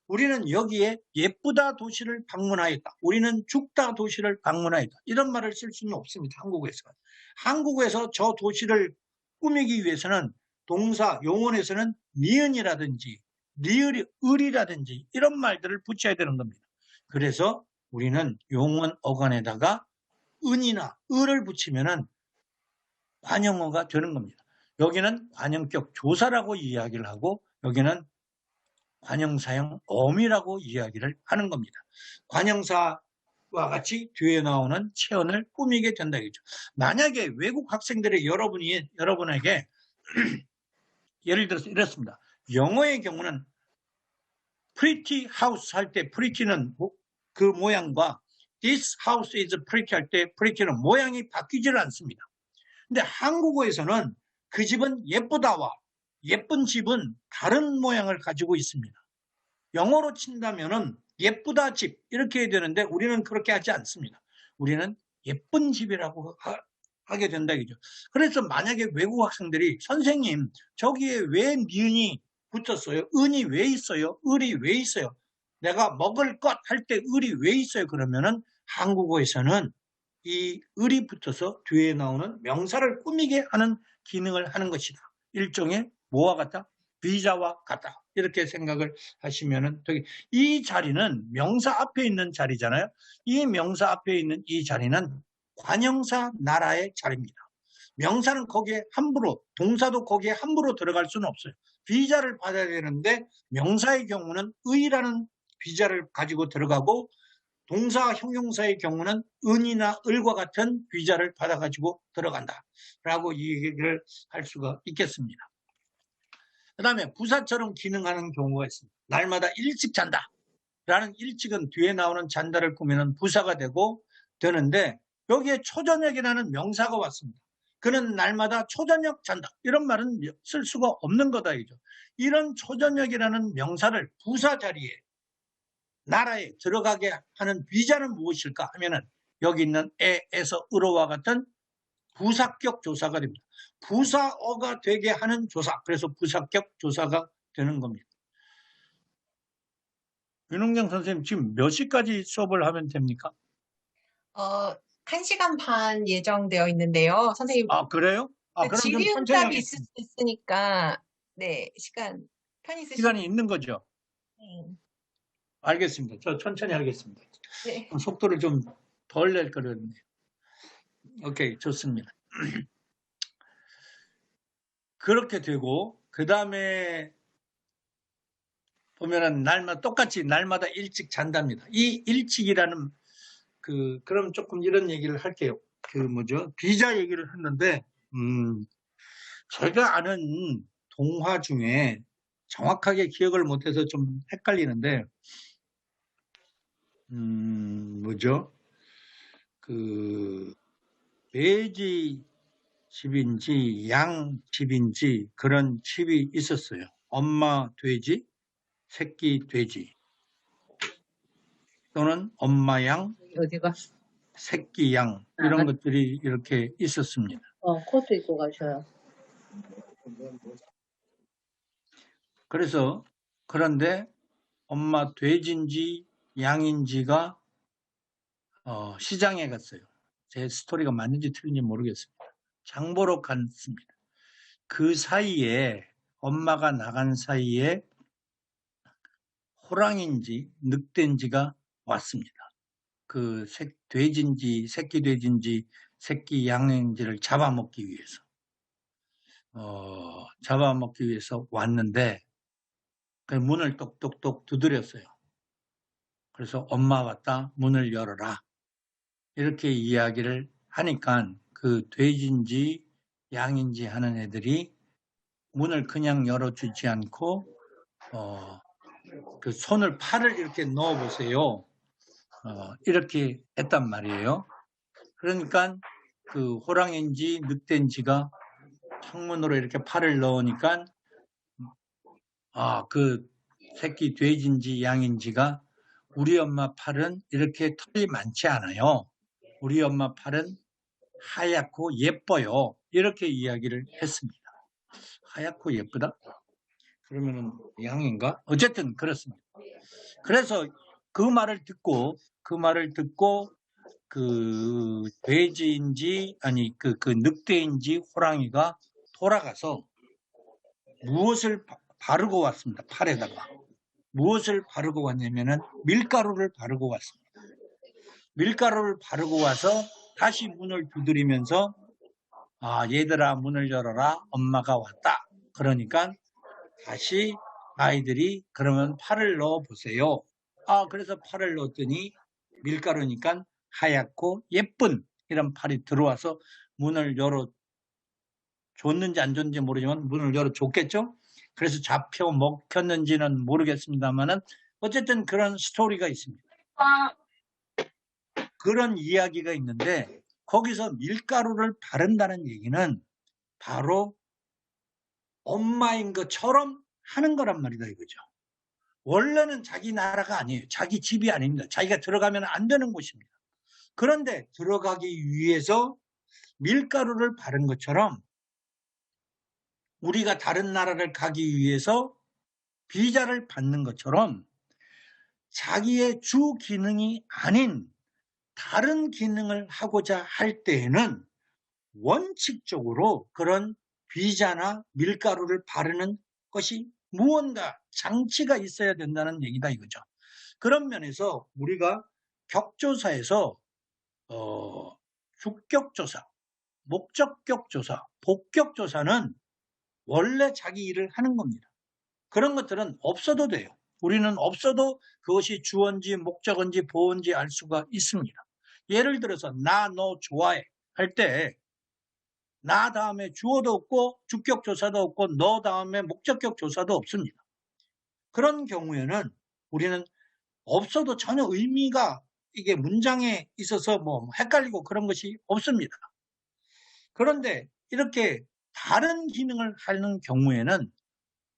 우리는 여기에 예쁘다 도시를 방문하였다. 우리는 죽다 도시를 방문하였다. 이런 말을 쓸 수는 없습니다. 한국어에서. 한국어에서 저 도시를 꾸미기 위해서는 동사, 용언에서는 니은이라든지 리을이 을이라든지 이런 말들을 붙여야 되는 겁니다. 그래서 우리는 용언 어간에다가 은이나 을을 붙이면은 관형어가 되는 겁니다. 여기는 관형격 조사라고 이야기를 하고 여기는 관형사형 어미라고 이야기를 하는 겁니다. 관형사와 같이 뒤에 나오는 체언을 꾸미게 된다겠죠. 만약에 외국 학생들이 여러분에게 예를 들어서 이렇습니다. 영어의 경우는 pretty house 할 때 pretty는 그 모양과 this house is pretty 할 때 pretty는 모양이 바뀌질 않습니다. 근데 한국어에서는 그 집은 예쁘다와 예쁜 집은 다른 모양을 가지고 있습니다. 영어로 친다면은 예쁘다 집 이렇게 해야 되는데 우리는 그렇게 하지 않습니다. 우리는 예쁜 집이라고 하게 된다 이죠. 그래서 만약에 외국 학생들이 선생님 저기에 왜 니은이 붙었어요? 은이 왜 있어요? 을이 왜 있어요? 내가 먹을 것 할 때 을이 왜 있어요? 그러면은 한국어에서는 이 을이 붙어서 뒤에 나오는 명사를 꾸미게 하는 기능을 하는 것이다. 일종의 뭐와 같다? 비자와 같다. 이렇게 생각을 하시면은 되게, 이 자리는 명사 앞에 있는 자리잖아요. 이 명사 앞에 있는 이 자리는 관형사 나라의 자리입니다. 명사는 거기에 함부로, 동사도 거기에 함부로 들어갈 수는 없어요. 비자를 받아야 되는데 명사의 경우는 의라는 비자를 가지고 들어가고 동사 형용사의 경우는 은이나 을과 같은 비자를 받아가지고 들어간다 라고 이 얘기를 할 수가 있겠습니다. 그 다음에 부사처럼 기능하는 경우가 있습니다. 날마다 일찍 잔다 라는 일찍은 뒤에 나오는 잔다를 꾸미는 부사가 되는데 여기에 초저녁이라는 명사가 왔습니다. 그는 날마다 초저녁 잔다. 이런 말은 쓸 수가 없는 거다 이죠. 이런 초저녁이라는 명사를 부사 자리에 나라에 들어가게 하는 비자는 무엇일까 하면은 여기 있는 에에서 으로와 같은 부사격 조사가 됩니다. 부사어가 되게 하는 조사. 그래서 부사격 조사가 되는 겁니다. 윤홍경 선생님 지금 몇 시까지 수업을 하면 됩니까? 1시간 반 예정되어 있는데요. 선생님, 아, 그래요? 아, 그럼 좀 천천히 질의응답이 있을 하겠습니다. 수 있으니까, 네, 시간 편히 쓰시면. 시간이 있는 거죠? 네. 알겠습니다. 저 천천히 하겠습니다. 네. 속도를 좀 덜 낼 거였는데. 오케이, 좋습니다. 그렇게 되고, 그 다음에 보면은 똑같이 날마다 일찍 잔답니다. 이 일찍이라는 그럼 조금 이런 얘기를 할게요. 비자 얘기를 했는데, 제가 아는 동화 중에 정확하게 기억을 못해서 좀 헷갈리는데, 돼지 집인지 양 집인지 그런 집이 있었어요. 엄마 돼지, 새끼 돼지 또는 엄마 양, 어디가? 새끼 양 이런 것들이 이렇게 있었습니다. 코트 입고 가셔요. 그런데 엄마 돼지인지 양인지가 시장에 갔어요. 제 스토리가 맞는지 틀린지 모르겠습니다. 장보러 갔습니다. 그 사이에 엄마가 나간 사이에 호랑인지 늑대인지가 왔습니다. 그 돼지인지 새끼 돼지인지 새끼 양인지를 잡아먹기 위해서 왔는데 그 문을 똑똑똑 두드렸어요. 그래서 엄마 왔다, 문을 열어라. 이렇게 이야기를 하니까 그 돼지인지 양인지 하는 애들이 문을 그냥 열어주지 않고 그 팔을 이렇게 넣어보세요. 이렇게 했단 말이에요. 그러니까 그 호랑인지 늑대인지가 창문으로 이렇게 팔을 넣으니까 그 새끼 돼지인지 양인지가 우리 엄마 팔은 이렇게 털이 많지 않아요. 우리 엄마 팔은 하얗고 예뻐요. 이렇게 이야기를 했습니다. 하얗고 예쁘다? 그러면은 양인가? 어쨌든 그렇습니다. 그래서 그 말을 듣고 그 돼지인지 그 늑대인지 호랑이가 돌아가서 무엇을 바르고 왔습니다. 팔에다가. 무엇을 바르고 왔냐면은 밀가루를 바르고 왔습니다. 밀가루를 바르고 와서 다시 문을 두드리면서 얘들아 문을 열어라. 엄마가 왔다. 그러니까 다시 아이들이 그러면 팔을 넣어보세요. 그래서 팔을 넣었더니 밀가루니까 하얗고 예쁜 이런 팔이 들어와서 문을 열어줬는지 안 줬는지 모르지만 문을 열어줬겠죠. 그래서 잡혀 먹혔는지는 모르겠습니다만은 어쨌든 그런 스토리가 있습니다. 그런 이야기가 있는데 거기서 밀가루를 바른다는 얘기는 바로 엄마인 것처럼 하는 거란 말이다 이거죠. 원래는 자기 나라가 아니에요. 자기 집이 아닙니다. 자기가 들어가면 안 되는 곳입니다. 그런데 들어가기 위해서 밀가루를 바른 것처럼 우리가 다른 나라를 가기 위해서 비자를 받는 것처럼 자기의 주 기능이 아닌 다른 기능을 하고자 할 때에는 원칙적으로 그런 비자나 밀가루를 바르는 것이 무언가 장치가 있어야 된다는 얘기다 이거죠. 그런 면에서 우리가 격조사에서 주격조사, 목적격조사, 복격조사는 원래 자기 일을 하는 겁니다. 그런 것들은 없어도 돼요. 우리는 없어도 그것이 주어인지 목적인지 보어인지 알 수가 있습니다. 예를 들어서 나 너 좋아해 할 때 나 다음에 주어도 없고 주격조사도 없고 너 다음에 목적격 조사도 없습니다. 그런 경우에는 우리는 없어도 전혀 의미가 이게 문장에 있어서 뭐 헷갈리고 그런 것이 없습니다. 그런데 이렇게 다른 기능을 하는 경우에는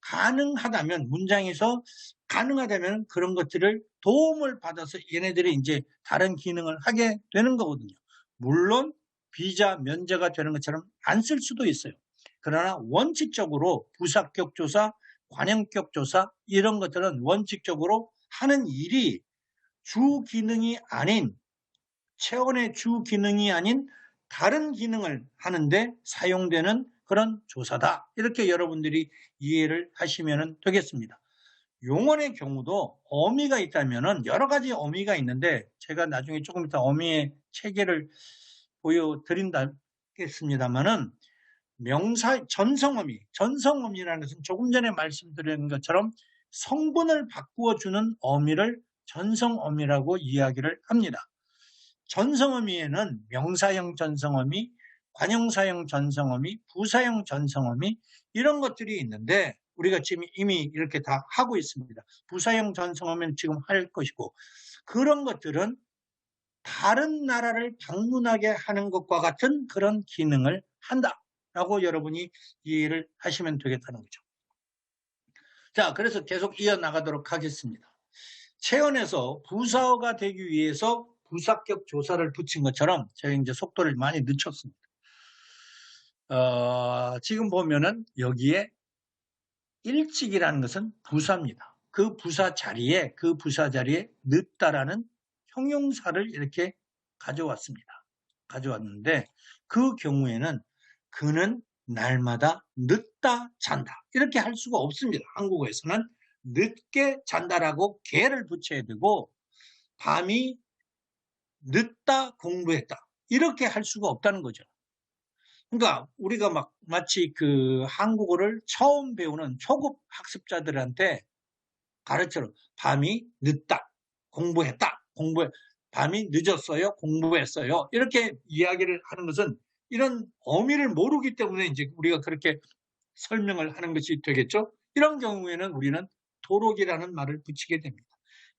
가능하다면 문장에서 가능하다면 그런 것들을 도움을 받아서 얘네들이 이제 다른 기능을 하게 되는 거거든요. 물론 비자 면제가 되는 것처럼 안 쓸 수도 있어요. 그러나 원칙적으로 부사격 조사, 관형격 조사 이런 것들은 원칙적으로 하는 일이 주 기능이 아닌 체온의 주 기능이 아닌 다른 기능을 하는데 사용되는 그런 조사다. 이렇게 여러분들이 이해를 하시면 되겠습니다. 용언의 경우도 어미가 있다면 여러 가지 어미가 있는데 제가 나중에 조금 이따 어미의 체계를 보여드린다겠습니다만은 전성어미라는 것은 조금 전에 말씀드린 것처럼 성분을 바꾸어주는 어미를 전성어미라고 이야기를 합니다. 전성어미에는 명사형 전성어미, 관형사형 전성어미, 부사형 전성어미 이런 것들이 있는데 우리가 지금 이미 이렇게 다 하고 있습니다. 부사형 전성어미는 지금 할 것이고 그런 것들은 다른 나라를 방문하게 하는 것과 같은 그런 기능을 한다라고 여러분이 이해를 하시면 되겠다는 거죠. 자, 그래서 계속 이어나가도록 하겠습니다. 체언에서 부사어가 되기 위해서 부사격 조사를 붙인 것처럼 제가 이제 속도를 많이 늦췄습니다. 지금 보면은 여기에 일찍이라는 것은 부사입니다. 그 부사 자리에 늦다라는 형용사를 이렇게 가져왔는데 그 경우에는 그는 날마다 늦다 잔다 이렇게 할 수가 없습니다. 한국어에서는 늦게 잔다라고 개를 붙여야 되고 밤이 늦다 공부했다 이렇게 할 수가 없다는 거죠. 그러니까 우리가 마치 그 한국어를 처음 배우는 초급 학습자들한테 가르쳐요. 밤이 늦다 공부했다 밤이 늦었어요 공부했어요 이렇게 이야기를 하는 것은 이런 어미를 모르기 때문에 이제 우리가 그렇게 설명을 하는 것이 되겠죠. 이런 경우에는 우리는 도록이라는 말을 붙이게 됩니다.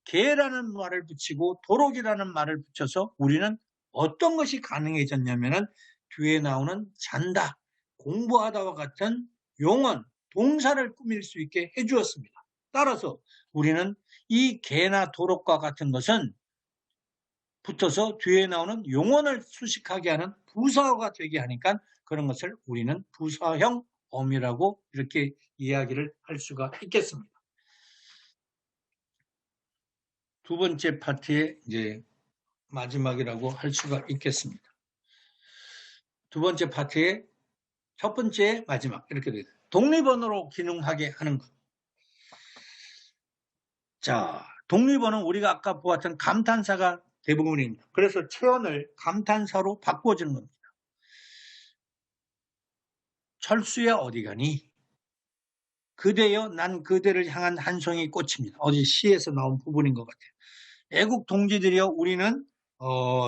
개라는 말을 붙이고 도록이라는 말을 붙여서 우리는 어떤 것이 가능해졌냐면은 뒤에 나오는 잔다, 공부하다와 같은 용언, 동사를 꾸밀 수 있게 해주었습니다. 따라서 우리는 이 개나 도록과 같은 것은 붙어서 뒤에 나오는 용언을 수식하게 하는 부사어가 되게 하니까 그런 것을 우리는 부사형 어미라고 이렇게 이야기를 할 수가 있겠습니다. 두 번째 파트의 이제 마지막이라고 할 수가 있겠습니다. 두 번째 파트의 첫 번째 마지막 이렇게 돼요. 독립언어로 기능하게 하는 것. 자, 독립언어는 우리가 아까 보았던 감탄사가 대부분입니다. 그래서 체언을 감탄사로 바꿔주는 겁니다. 철수야 어디 가니? 그대여 난 그대를 향한 한 송이 꽃입니다. 어디 시에서 나온 부분인 것 같아요. 애국 동지들이여 우리는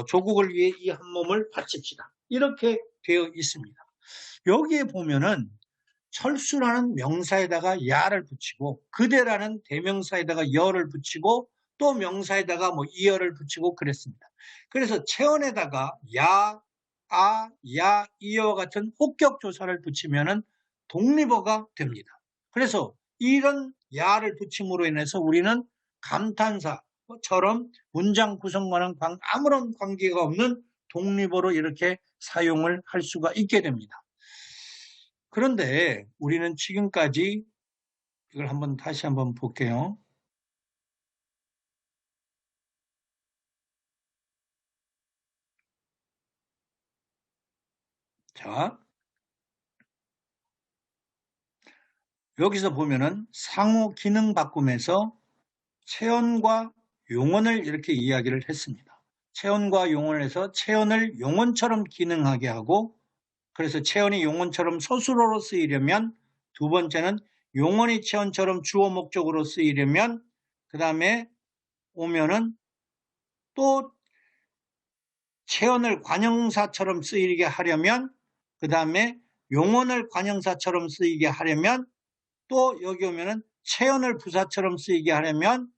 조국을 위해 이 한 몸을 바칩시다. 이렇게 되어 있습니다. 여기에 보면은 철수라는 명사에다가 야를 붙이고 그대라는 대명사에다가 여를 붙이고 또 명사에다가 뭐 이어를 붙이고 그랬습니다. 그래서 체언에다가 야, 아, 야, 이어와 같은 혹격 조사를 붙이면은 독립어가 됩니다. 그래서 이런 야를 붙임으로 인해서 우리는 감탄사처럼 문장 구성과는 아무런 관계가 없는 독립어로 이렇게 사용을 할 수가 있게 됩니다. 그런데 우리는 지금까지 이걸 다시 한번 볼게요. 자, 여기서 보면은 상호 기능 바꿈에서 체언과 용언을 이렇게 이야기를 했습니다. 체언과 용언을 해서 체언을 용언처럼 기능하게 하고, 그래서 체언이 용언처럼 서술어로 쓰이려면, 두 번째는 용언이 체언처럼 주어 목적으로 쓰이려면, 그 다음에 오면은 또 체언을 관형사처럼 쓰이게 하려면, 그 다음에 용언을 관형사처럼 쓰이게 하려면, 또 여기 오면은 체언을 부사처럼 쓰이게 하려면,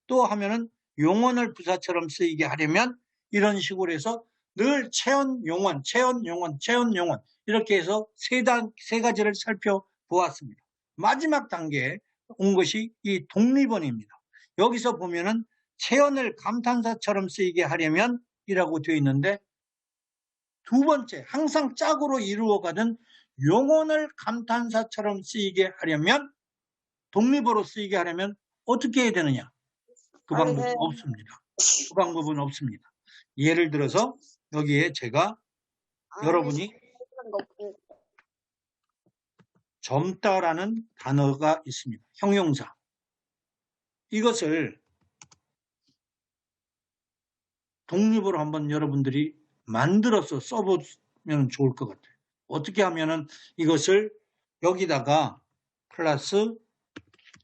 또 하면은 용언을 부사처럼 쓰이게 하려면, 이런 식으로 해서 늘 체언, 용언, 체언, 용언, 체언, 용언 이렇게 해서 세 가지를 살펴보았습니다. 마지막 단계에 온 것이 이 독립언입니다. 여기서 보면은 체언을 감탄사처럼 쓰이게 하려면 이라고 되어 있는데, 두 번째 항상 짝으로 이루어가는 용언을 감탄사처럼 쓰이게 하려면, 독립어로 쓰이게 하려면 어떻게 해야 되느냐? 그 방법은 없습니다. 그 방법은 없습니다. 예를 들어서 여기에 제가 여러분이 젊다라는 단어가 있습니다. 형용사. 이것을 독립으로 한번 여러분들이 만들어서 써보면 좋을 것 같아요. 어떻게 하면은 이것을 여기다가 플러스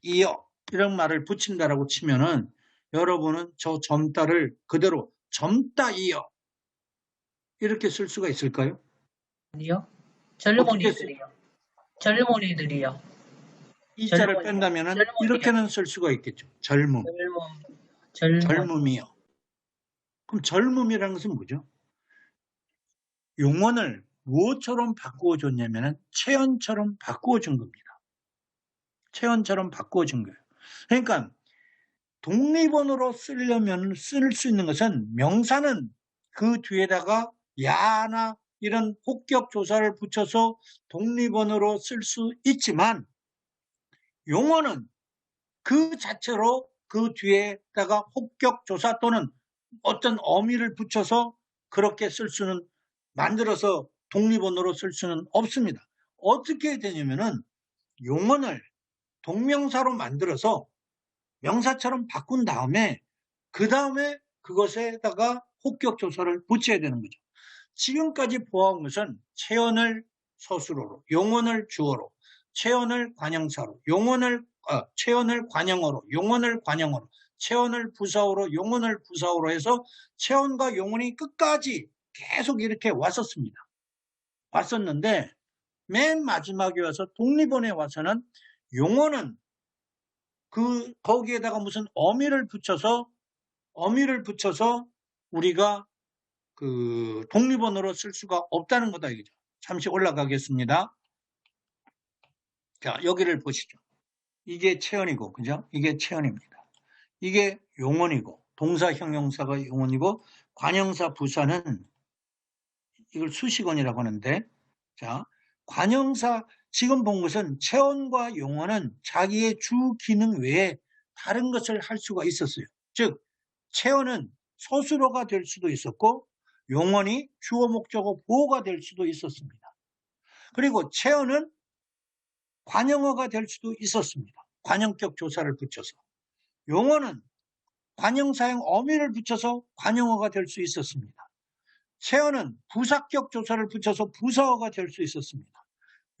이어 이런 말을 붙인다라고 치면은 여러분은 저 젊다를 그대로 젊다 이어 이렇게 쓸 수가 있을까요? 아니요. 젊은이들이요. 젊은이들이요. 이 자를 뺀다면은 이렇게는 쓸 수가 있겠죠. 젊음. 젊음이요. 그럼 젊음이라는 것은 뭐죠? 용언을 무엇처럼 바꾸어 줬냐면은 체언처럼 바꾸어 준 겁니다. 체언처럼 바꾸어 준 거예요. 그러니까 독립언어로 쓰려면 쓸 수 있는 것은 명사는 그 뒤에다가 야나 이런 혹격 조사를 붙여서 독립언어로 쓸 수 있지만, 용언은 그 자체로 그 뒤에다가 혹격 조사 또는 어떤 어미를 붙여서 그렇게 만들어서 독립언어로 쓸 수는 없습니다. 어떻게 되냐면은 용언을 동명사로 만들어서 명사처럼 바꾼 다음에 그 다음에 그것에다가 혹격 조사를 붙여야 되는 거죠. 지금까지 보아온 것은 체언을 서술어로, 용언을 주어로, 체언을 관형사로, 체언을 관형어로, 용언을 관형어로, 체언을 부사어로, 용언을 부사어로 해서 체언과 용언이 끝까지 계속 이렇게 왔었는데 맨 마지막에 와서 독립언에 와서는 용언은 거기에다가 무슨 어미를 붙여서 우리가 그 독립언어로 쓸 수가 없다는 거다 이거죠. 잠시 올라가겠습니다. 자, 여기를 보시죠. 이게 체언이고, 그죠? 이게 체언입니다. 이게 용언이고, 동사 형용사가 용언이고, 관형사 부사는 이걸 수식어이라고 하는데, 자, 관형사 지금 본 것은 체언과 용언은 자기의 주 기능 외에 다른 것을 할 수가 있었어요. 즉, 체언은 서술어가 될 수도 있었고, 용언이 주어 목적어 보어가 될 수도 있었습니다. 그리고 체언은 관형어가 될 수도 있었습니다. 관형격 조사를 붙여서. 용언은 관형사형 어미를 붙여서 관형어가 될 수 있었습니다. 체언은 부사격 조사를 붙여서 부사어가 될 수 있었습니다.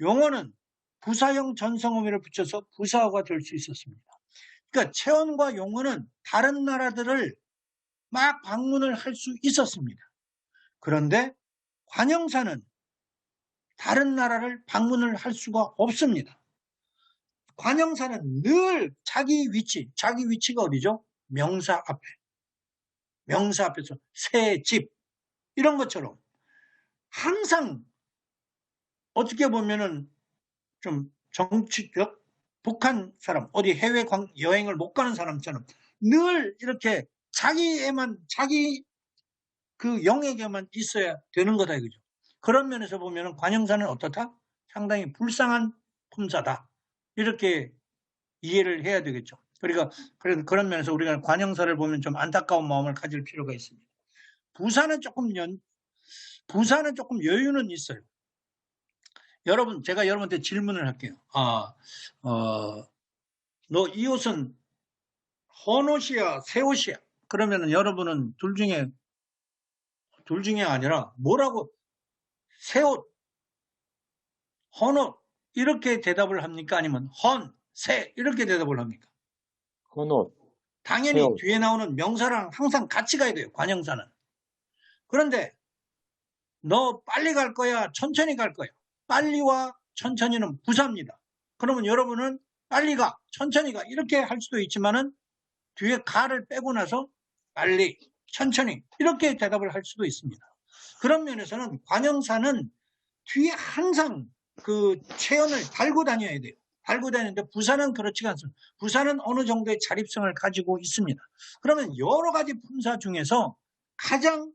용언은 부사형 전성어미를 붙여서 부사어가 될 수 있었습니다. 그러니까 체언과 용언은 다른 나라들을 막 방문을 할 수 있었습니다. 그런데 관형사는 다른 나라를 방문을 할 수가 없습니다. 관형사는 늘 자기 위치가 어디죠? 명사 앞에서 새 집 이런 것처럼 항상 어떻게 보면은 좀 정치적 북한 사람, 어디 해외 여행을 못 가는 사람처럼 늘 이렇게 자기 그 영역에만 있어야 되는 거다 이거죠. 그런 면에서 보면은 관영사는 어떻다? 상당히 불쌍한 품사다. 이렇게 이해를 해야 되겠죠. 그러니까 그런 면에서 우리가 관영사를 보면 좀 안타까운 마음을 가질 필요가 있습니다. 부산은 조금 여유는 있어요. 여러분, 제가 여러분한테 질문을 할게요. 너 이 옷은 헌옷이야, 새 옷이야? 그러면은 여러분은 둘 중에 아니라 뭐라고 새 옷, 헌옷 이렇게 대답을 합니까? 아니면 새 이렇게 대답을 합니까? 헌옷, 당연히 새옷. 뒤에 나오는 명사랑 항상 같이 가야 돼요. 관형사는. 그런데 너 빨리 갈 거야, 천천히 갈 거야? 빨리와 천천히는 부사입니다. 그러면 여러분은 빨리 가, 천천히 가 이렇게 할 수도 있지만은 뒤에 가를 빼고 나서 빨리, 천천히 이렇게 대답을 할 수도 있습니다. 그런 면에서는 관형사는 뒤에 항상 그 체언을 달고 다녀야 돼요. 달고 다니는데 부사는 그렇지가 않습니다. 부사는 어느 정도의 자립성을 가지고 있습니다. 그러면 여러 가지 품사 중에서 가장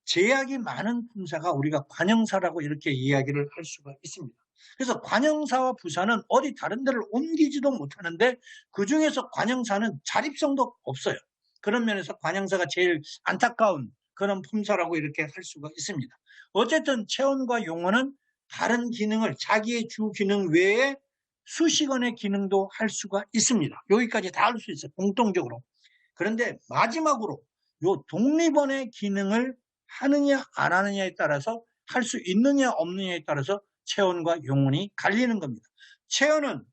제약이 많은 품사가 우리가 관형사라고 이렇게 이야기를 할 수가 있습니다. 그래서 관형사와 부사는 어디 다른 데를 옮기지도 못하는데 그 중에서 관형사는 자립성도 없어요. 그런 면에서 관형사가 제일 안타까운 그런 품사라고 이렇게 할 수가 있습니다. 어쨌든 체언과 용어는 다른 기능을 자기의 주 기능 외에 수식어의 기능도 할 수가 있습니다. 여기까지 다 할 수 있어요. 공통적으로. 그런데 마지막으로 요 독립원의 기능을 하느냐 안 하느냐에 따라서 할 수 있느냐 없느냐에 따라서 체언과 용언이 갈리는 겁니다. 체언은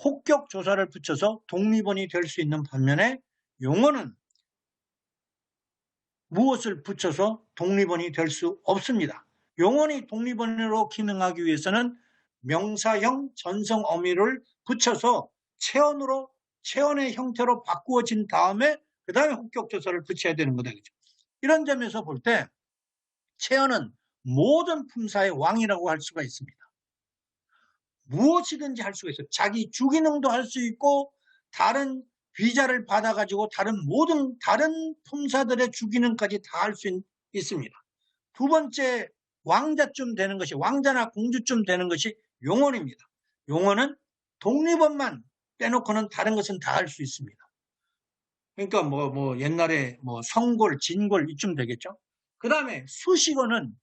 혹격 조사를 붙여서 독립원이 될 수 있는 반면에 용언은 무엇을 붙여서 독립원이 될 수 없습니다. 용언이 독립원으로 기능하기 위해서는 명사형 전성 어미를 붙여서 체언의 형태로 바꾸어진 다음에 그 다음에 혹격 조사를 붙여야 되는 거다. 그죠? 이런 점에서 볼 때 체언은 모든 품사의 왕이라고 할 수가 있습니다. 무엇이든지 할 수가 있어요. 자기 주기능도 할 수 있고 다른 비자를 받아가지고 다른 품사들의 주기능까지 다 할 수 있습니다. 두 번째 왕자쯤 되는 것이 왕자나 공주쯤 되는 것이 용언입니다. 용언은 독립원만 빼놓고는 다른 것은 다 할 수 있습니다. 그러니까 옛날에 성골, 진골 이쯤 되겠죠. 그 다음에 수식어는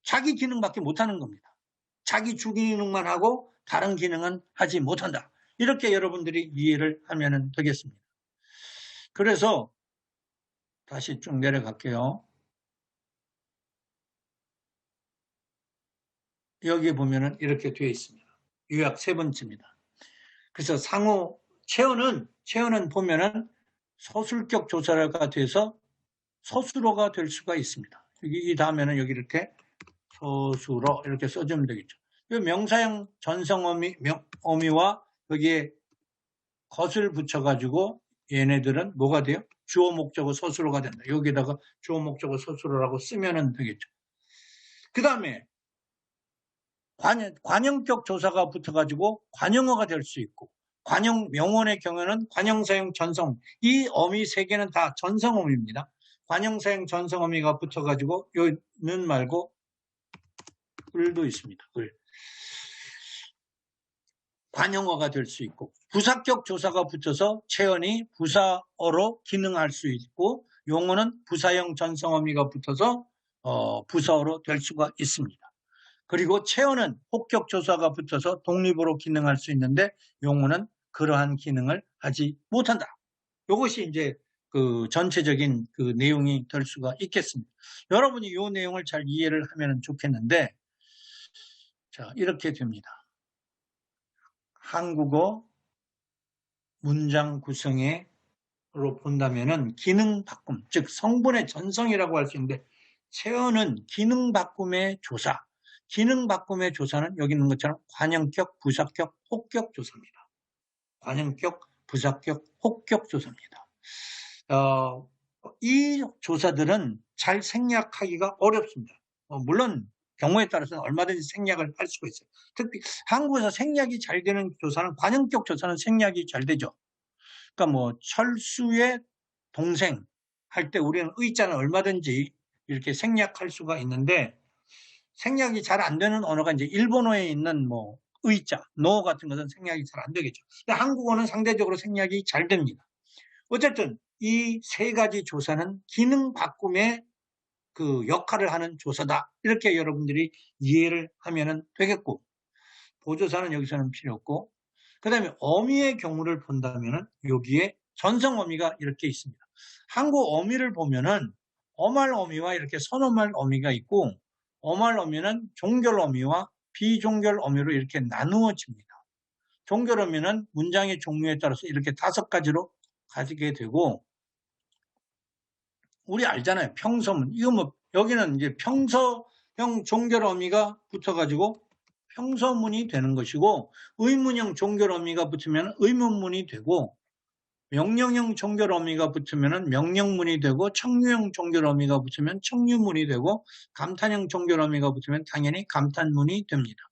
자기 기능밖에 못하는 겁니다. 자기 주기능만 하고 다른 기능은 하지 못한다. 이렇게 여러분들이 이해를 하면 되겠습니다. 그래서 다시 쭉 내려갈게요. 여기 보면은 이렇게 되어 있습니다. 요약 세 번째입니다. 그래서 상호 체언은 보면은 서술격 조사가 돼서 서술어가 될 수가 있습니다. 이 다음에는 여기 이렇게 서술어 이렇게 써주면 되겠죠. 이 명사형 전성어미와 여기에 것을 붙여가지고 얘네들은 뭐가 돼요? 주어 목적어 서술어가 된다. 여기다가 주어 목적어 서술어라고 쓰면 되겠죠. 그 다음에 관형격 조사가 붙어가지고 관형어가 될 수 있고 명언의 경우에는 관형사형 전성 이 어미 세 개는 다 전성어미입니다. 관형사형 전성어미가 붙어가지고 요는 말고 을도 있습니다. 관형어가 될 수 있고 부사격 조사가 붙어서 체언이 부사어로 기능할 수 있고 용어는 부사형 전성어미가 붙어서 부사어로 될 수가 있습니다. 그리고 체언은 혹격 조사가 붙어서 독립으로 기능할 수 있는데 용어는 그러한 기능을 하지 못한다. 이것이 이제 그 전체적인 그 내용이 될 수가 있겠습니다. 여러분이 이 내용을 잘 이해를 하면 좋겠는데, 자, 이렇게 됩니다. 한국어 문장 구성으로 본다면은 기능 바꿈, 즉 성분의 전성이라고 할 수 있는데, 체언은 기능 바꿈의 조사. 기능 바꿈의 조사는 여기 있는 것처럼 관형격, 부사격, 혹격 조사입니다. 관형격, 부사격, 혹격 조사입니다. 이 조사들은 잘 생략하기가 어렵습니다. 물론 경우에 따라서는 얼마든지 생략을 할 수가 있어요. 특히 한국에서 생략이 잘 되는 조사는 관형격 조사는 생략이 잘 되죠. 그러니까 뭐 철수의 동생 할 때 우리는 의자는 얼마든지 이렇게 생략할 수가 있는데 생략이 잘 안 되는 언어가 이제 일본어에 있는 뭐 의자, 노 같은 것은 생략이 잘 안 되겠죠. 근데 한국어는 상대적으로 생략이 잘 됩니다. 어쨌든 이 세 가지 조사는 기능 바꿈의 그 역할을 하는 조사다. 이렇게 여러분들이 이해를 하면 되겠고, 보조사는 여기서는 필요 없고, 그 다음에 어미의 경우를 본다면은 여기에 전성 어미가 이렇게 있습니다. 한국 어미를 보면은 어말 어미와 이렇게 선어말 어미가 있고, 어말 어미는 종결 어미와 비종결 어미로 이렇게 나누어집니다. 종결 어미는 문장의 종류에 따라서 이렇게 5가지로 가지게 되고, 우리 알잖아요. 평서문. 이거 뭐, 여기는 이제 평서형 종결 어미가 붙어가지고 평서문이 되는 것이고, 의문형 종결 어미가 붙으면 의문문이 되고, 명령형 종결 어미가 붙으면 명령문이 되고, 청유형 종결 어미가 붙으면 청유문이 되고, 감탄형 종결 어미가 붙으면 당연히 감탄문이 됩니다.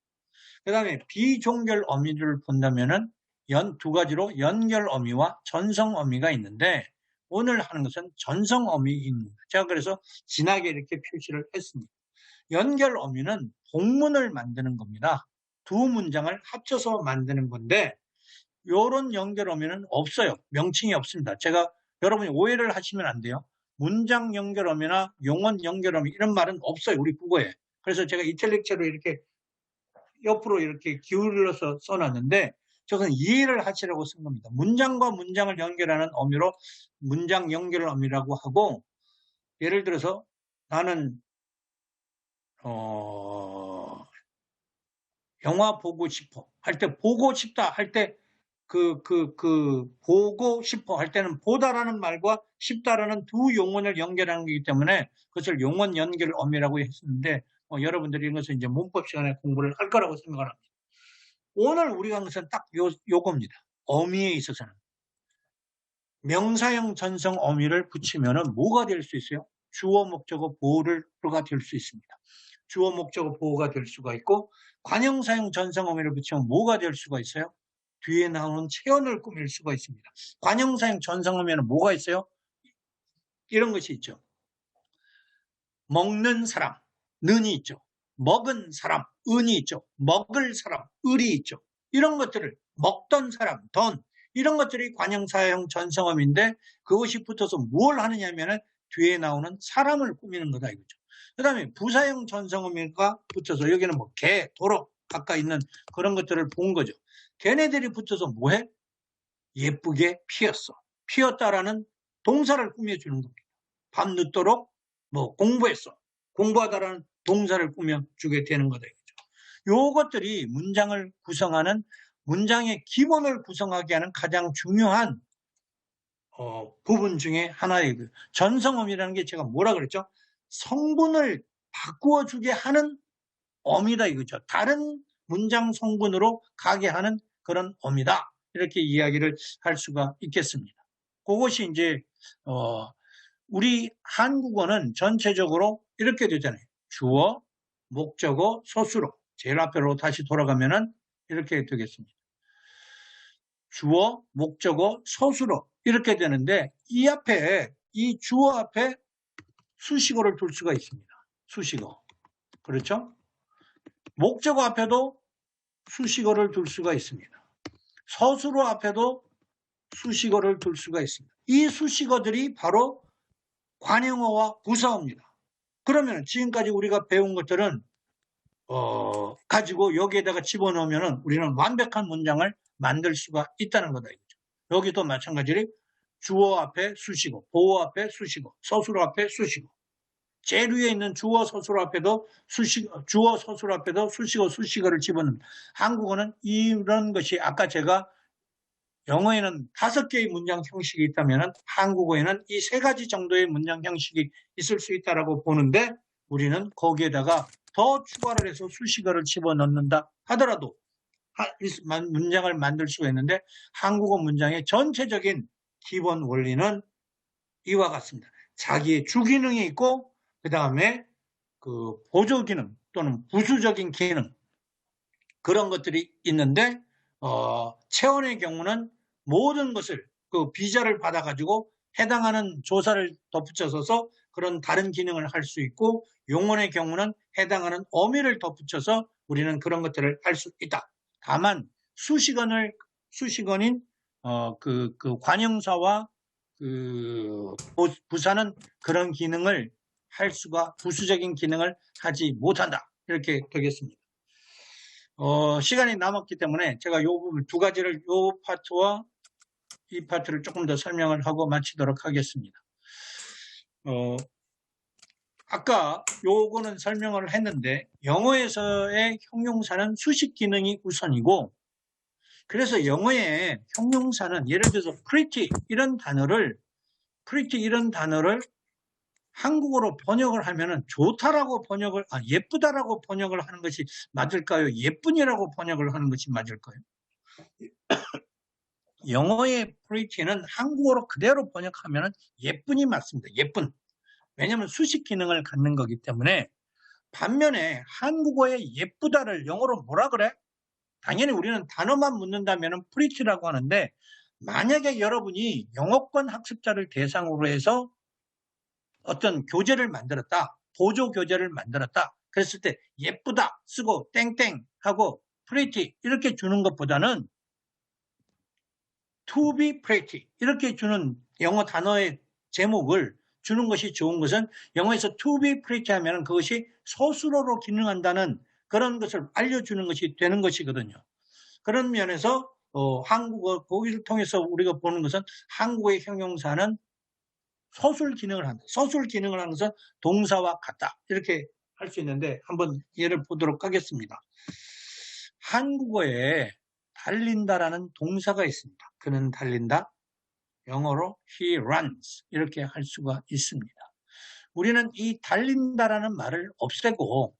그 다음에 비종결 어미를 본다면은 2가지로 연결 어미와 전성 어미가 있는데, 오늘 하는 것은 전성 어미입니다. 제가 그래서 진하게 이렇게 표시를 했습니다. 연결 어미는 복문을 만드는 겁니다. 두 문장을 합쳐서 만드는 건데, 이런 연결 어미는 없어요. 명칭이 없습니다. 제가 여러분이 오해를 하시면 안 돼요. 문장 연결 어미나 용언 연결 어미 이런 말은 없어요. 우리 국어에. 그래서 제가 이탈릭체로 이렇게 옆으로 이렇게 기울여서 써놨는데, 저건 이해를 하시라고 쓴 겁니다. 문장과 문장을 연결하는 어미로 문장 연결 어미라고 하고, 예를 들어서 나는 영화 보고 싶어 할 때, 보고 싶다 할 때 보고 싶어 할 때는 보다라는 말과 싶다라는 두 용언을 연결하는 거기 때문에 그것을 용언 연결 어미라고 했었는데, 여러분들이 이것을 이제 문법 시간에 공부를 할 거라고 생각을 합니다. 오늘 우리가 한 것은 딱 요겁니다. 어미에 있어서는 명사형 전성 어미를 붙이면은 뭐가 될 수 있어요? 주어 목적어 보호가 될 수 있습니다. 주어 목적어 보호가 될 수가 있고, 관형사형 전성 어미를 붙이면 뭐가 될 수가 있어요? 뒤에 나오는 체언을 꾸밀 수가 있습니다. 관형사형 전성 어미는 뭐가 있어요? 이런 것이 있죠. 먹는 사람, 는이 있죠. 먹은 사람, 은이 있죠. 먹을 사람, 을이 있죠. 이런 것들을 먹던 사람, 던, 이런 것들이 관형사형 전성어미인데, 그것이 붙어서 뭘 하느냐면은 뒤에 나오는 사람을 꾸미는 거다 이거죠. 그 다음에 부사형 전성어미가 붙어서 여기는 뭐 개, 도로 아까 있는 그런 것들을 본 거죠. 걔네들이 붙어서 뭐해? 예쁘게 피었어. 피었다라는 동사를 꾸며주는 겁니다. 밤늦도록 뭐 공부했어. 공부하다라는 동사를 꾸며주게 되는 거다 이거죠. 요것들이 문장을 구성하는, 문장의 기본을 구성하게 하는 가장 중요한 부분 중에 하나이고요. 전성어미라는 게 제가 뭐라 그랬죠? 성분을 바꾸어주게 하는 어미다 이거죠. 다른 문장 성분으로 가게 하는 그런 어미다. 이렇게 이야기를 할 수가 있겠습니다. 그것이 이제 우리 한국어는 전체적으로 이렇게 되잖아요. 주어, 목적어, 서술어. 제일 앞으로 다시 돌아가면은 이렇게 되겠습니다. 주어, 목적어, 서술어 이렇게 되는데, 이 앞에, 이 주어 앞에 수식어를 둘 수가 있습니다. 수식어. 그렇죠? 목적어 앞에도 수식어를 둘 수가 있습니다. 서술어 앞에도 수식어를 둘 수가 있습니다. 이 수식어들이 바로 관형어와 부사어입니다. 그러면 지금까지 우리가 배운 것들은 가지고 여기에다가 집어넣으면 우리는 완벽한 문장을 만들 수가 있다는 거다 이거죠. 여기도 마찬가지로 주어 앞에 수식어, 보어 앞에 수식어, 서술어 앞에 수식어. 제일 위에 있는 주어 서술어 앞에도 주어 서술어 앞에도 수식어를 집어넣습니다. 한국어는 이런 것이, 아까 제가 영어에는 5개의 문장 형식이 있다면 한국어에는 이 3가지 정도의 문장 형식이 있을 수 있다라고 보는데, 우리는 거기에다가 더 추가를 해서 수식어를 집어넣는다 하더라도 문장을 만들 수가 있는데 한국어 문장의 전체적인 기본 원리는 이와 같습니다. 자기의 주기능이 있고 그 다음에 그 보조기능 또는 부수적인 기능 그런 것들이 있는데 체온의 경우는 모든 것을 그 비자를 받아가지고 해당하는 조사를 덧붙여서 그런 다른 기능을 할 수 있고 용언의 경우는 해당하는 어미를 덧붙여서 우리는 그런 것들을 할 수 있다. 다만 수식어인 그 관형사와 그 부사는 그런 기능을 할 수가 부수적인 기능을 하지 못한다. 이렇게 되겠습니다. 시간이 남았기 때문에 제가 요 부분 두 가지를 요 파트와 이 파트를 조금 더 설명을 하고 마치도록 하겠습니다. 아까 요거는 설명을 했는데 영어에서의 형용사는 수식 기능이 우선이고 그래서 영어의 형용사는 예를 들어서 pretty 이런 단어를 한국어로 번역을 하면은 좋다라고 예쁘다라고 번역을 하는 것이 맞을까요? 예쁜이라고 번역을 하는 것이 맞을까요? 영어의 pretty는 한국어로 그대로 번역하면은 예쁜이 맞습니다. 예쁜. 왜냐하면 수식 기능을 갖는 거기 때문에 반면에 한국어의 예쁘다를 영어로 뭐라 그래? 당연히 우리는 단어만 묻는다면 pretty라고 하는데 만약에 여러분이 영어권 학습자를 대상으로 해서 어떤 교재를 만들었다. 보조 교재를 만들었다. 그랬을 때 예쁘다 쓰고 땡땡 하고 pretty 이렇게 주는 것보다는 to be pretty 이렇게 주는 영어 단어의 제목을 주는 것이 좋은 것은 영어에서 to be pretty 하면 그것이 서술어로 기능한다는 그런 것을 알려주는 것이 되는 것이거든요. 그런 면에서 한국어 거기를 통해서 우리가 보는 것은 한국어의 형용사는 서술 기능을 한다. 서술 기능을 하는 것은 동사와 같다. 이렇게 할 수 있는데 한번 예를 보도록 하겠습니다. 한국어에 달린다라는 동사가 있습니다. 그는 달린다. 영어로 he runs 이렇게 할 수가 있습니다. 우리는 이 달린다라는 말을 없애고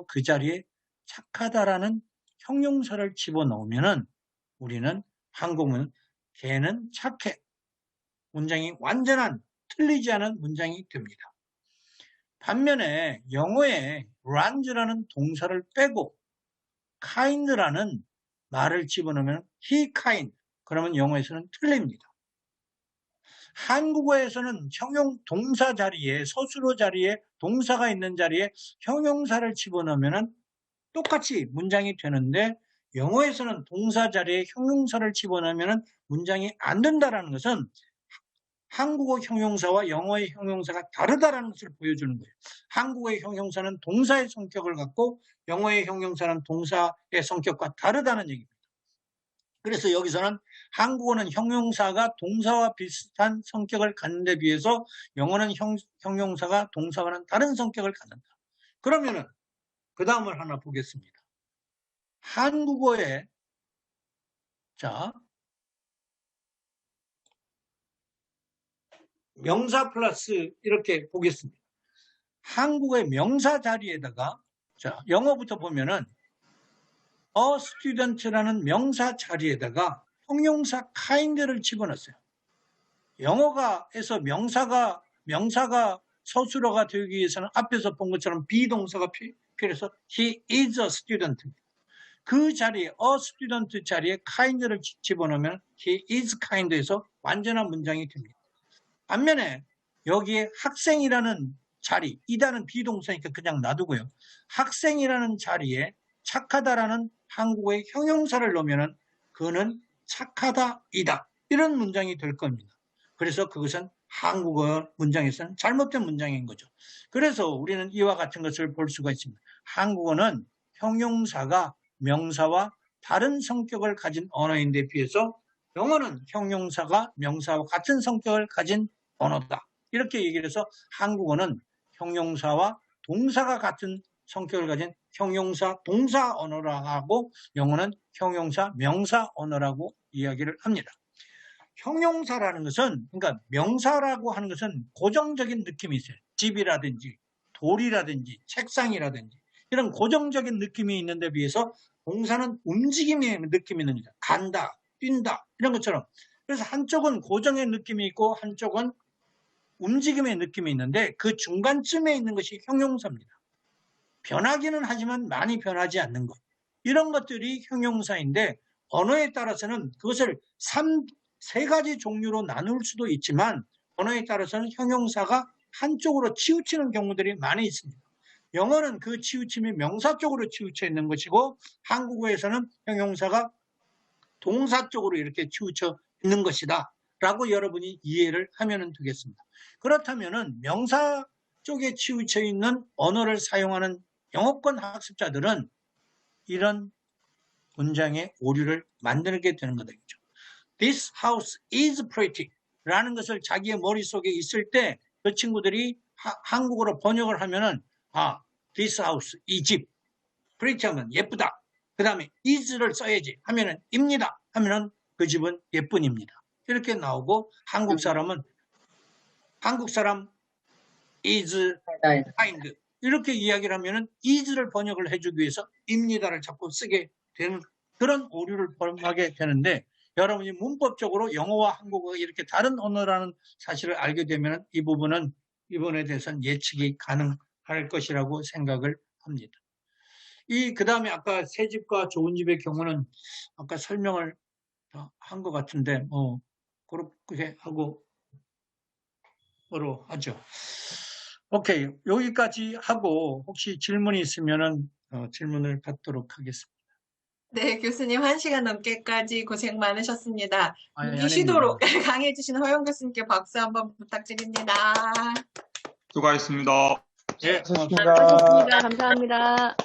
그 자리에 착하다라는 형용사를 집어넣으면은 우리는 한국은 걔는 착해. 문장이 완전한 틀리지 않은 문장이 됩니다. 반면에 영어에 runs라는 동사를 빼고 kind라는 말을 집어넣으면 he kind 그러면 영어에서는 틀립니다. 한국어에서는 동사 자리에 서술어 자리에 동사가 있는 자리에 형용사를 집어넣으면 똑같이 문장이 되는데 영어에서는 동사 자리에 형용사를 집어넣으면 문장이 안 된다는 것은 한국어 형용사와 영어의 형용사가 다르다는 것을 보여주는 거예요. 한국어의 형용사는 동사의 성격을 갖고 영어의 형용사는 동사의 성격과 다르다는 얘기입니다. 그래서 여기서는 한국어는 형용사가 동사와 비슷한 성격을 갖는 데 비해서 영어는 형용사가 동사와는 다른 성격을 갖는다. 그러면은 그 다음을 하나 보겠습니다. 한국어에 명사 플러스 이렇게 보겠습니다. 한국어의 명사 자리에다가 영어부터 보면은 a student라는 명사 자리에다가 형용사 kind를 집어넣었어요. 영어가에서 명사가 서술어가 되기 위해서는 앞에서 본 것처럼 비동사가 필요해서 he is a student. 그 자리에 a student 자리에 kind를 집어넣으면 he is kind에서 완전한 문장이 됩니다. 반면에 여기에 학생이라는 자리, 이다는 비동사니까 그냥 놔두고요. 학생이라는 자리에 착하다라는 한국어의 형용사를 넣으면 그는 착하다이다. 이런 문장이 될 겁니다. 그래서 그것은 한국어 문장에서는 잘못된 문장인 거죠. 그래서 우리는 이와 같은 것을 볼 수가 있습니다. 한국어는 형용사가 명사와 다른 성격을 가진 언어인데 비해서 영어는 형용사가 명사와 같은 성격을 가진 언어다. 이렇게 얘기를 해서 한국어는 형용사와 동사가 같은 성격을 가진 형용사 동사 언어라고 하고 영어는 형용사 명사 언어라고 이야기를 합니다. 형용사라는 것은 그러니까 명사라고 하는 것은 고정적인 느낌이 있어요. 집이라든지 돌이라든지 책상이라든지 이런 고정적인 느낌이 있는 데 비해서 동사는 움직임의 느낌이 있는 거죠. 간다, 뛴다 이런 것처럼. 그래서 한쪽은 고정의 느낌이 있고 한쪽은 움직임의 느낌이 있는데 그 중간쯤에 있는 것이 형용사입니다. 변하기는 하지만 많이 변하지 않는 것. 이런 것들이 형용사인데 언어에 따라서는 그것을 세 가지 종류로 나눌 수도 있지만 언어에 따라서는 형용사가 한쪽으로 치우치는 경우들이 많이 있습니다. 영어는 그 치우침이 명사 쪽으로 치우쳐 있는 것이고 한국어에서는 형용사가 동사 쪽으로 이렇게 치우쳐 있는 것이다 라고 여러분이 이해를 하면 되겠습니다. 그렇다면 명사 쪽에 치우쳐 있는 언어를 사용하는 영어권 학습자들은 이런 문장의 오류를 만들게 되는 거죠. This house is pretty 라는 것을 자기의 머릿속에 있을 때 그 친구들이 한국어로 번역을 하면은 this house, 이 집 pretty 하면 예쁘다. 그 다음에 is를 써야지 하면은 입니다 하면은 그 집은 예쁜입니다. 이렇게 나오고 한국 사람 is kind 이렇게 이야기를 하면은 is를 번역을 해주기 위해서 입니다를 자꾸 쓰게 되는 그런 오류를 범하게 되는데 여러분이 문법적으로 영어와 한국어가 이렇게 다른 언어라는 사실을 알게 되면 이 부분에 대해서는 예측이 가능할 것이라고 생각을 합니다. 그 다음에 아까 새 집과 좋은 집의 경우는 아까 설명을 한 것 같은데 그렇게 하고 뭐로 하죠. 오케이, 여기까지 하고 혹시 질문이 있으면은 질문을 받도록 하겠습니다. 네, 교수님 1시간 넘게까지 고생 많으셨습니다. 아니, 무기시도로 강의해주신 허영 교수님께 박수 한번 부탁드립니다. 수고하셨습니다. 네, 수고하셨습니다. 감사합니다.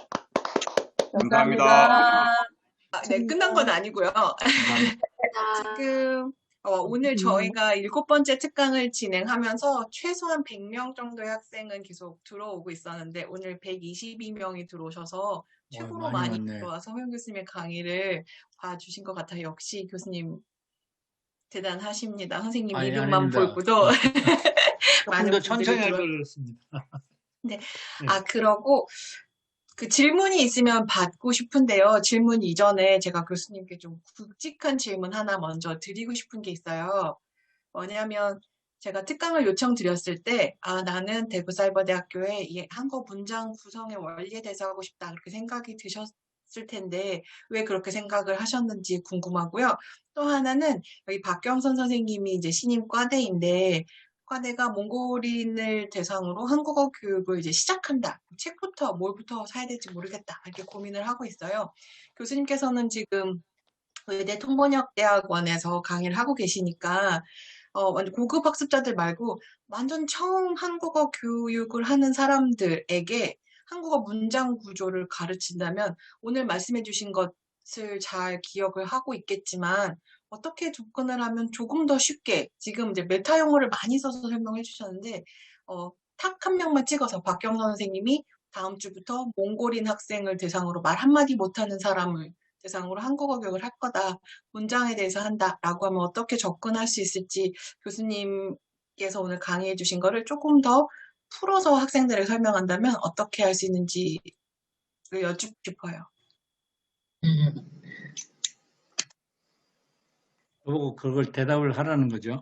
감사합니다. 네, 끝난 건 아니고요. 지금 오늘 저희가 7번째 특강을 진행하면서 최소한 100명 정도의 학생은 계속 들어오고 있었는데 오늘 122명이 들어오셔서 최고로 많이 많네. 들어와서 허영 교수님의 강의를 봐주신 것 같아요. 역시 교수님 대단하십니다. 선생님 아니, 이름만 아닙니다. 보고도 조금 많은 더 분들이 천천히 할 들어와- 거였습니다. 그러고 그 질문이 있으면 받고 싶은데요. 질문 이전에 제가 교수님께 좀 굵직한 질문 하나 먼저 드리고 싶은 게 있어요. 뭐냐면 제가 특강을 요청드렸을 때 나는 대구사이버대학교에 이 한국 문장 구성의 원리에 대해서 하고 싶다 그렇게 생각이 드셨을 텐데 왜 그렇게 생각을 하셨는지 궁금하고요. 또 하나는 여기 박경선 선생님이 이제 신임 과대인데 과대가 몽골인을 대상으로 한국어 교육을 이제 시작한다. 책부터 뭘부터 사야 될지 모르겠다. 이렇게 고민을 하고 있어요. 교수님께서는 지금 의대 통번역대학원에서 강의를 하고 계시니까 완전 고급 학습자들 말고 완전 처음 한국어 교육을 하는 사람들에게 한국어 문장 구조를 가르친다면 오늘 말씀해 주신 것을 잘 기억을 하고 있겠지만 어떻게 접근을 하면 조금 더 쉽게 지금 이제 메타 용어를 많이 써서 설명해 주셨는데 탁 한 명만 찍어서 박경선 선생님이 다음 주부터 몽골인 학생을 대상으로 말 한마디 못하는 사람을 대상으로 한국어 교육을 할 거다. 문장에 대해서 한다라고 하면 어떻게 접근할 수 있을지 교수님께서 오늘 강의해 주신 거를 조금 더 풀어서 학생들에게 설명한다면 어떻게 할 수 있는지를 여쭙고 싶어요. 저보고 그걸 대답을 하라는 거죠.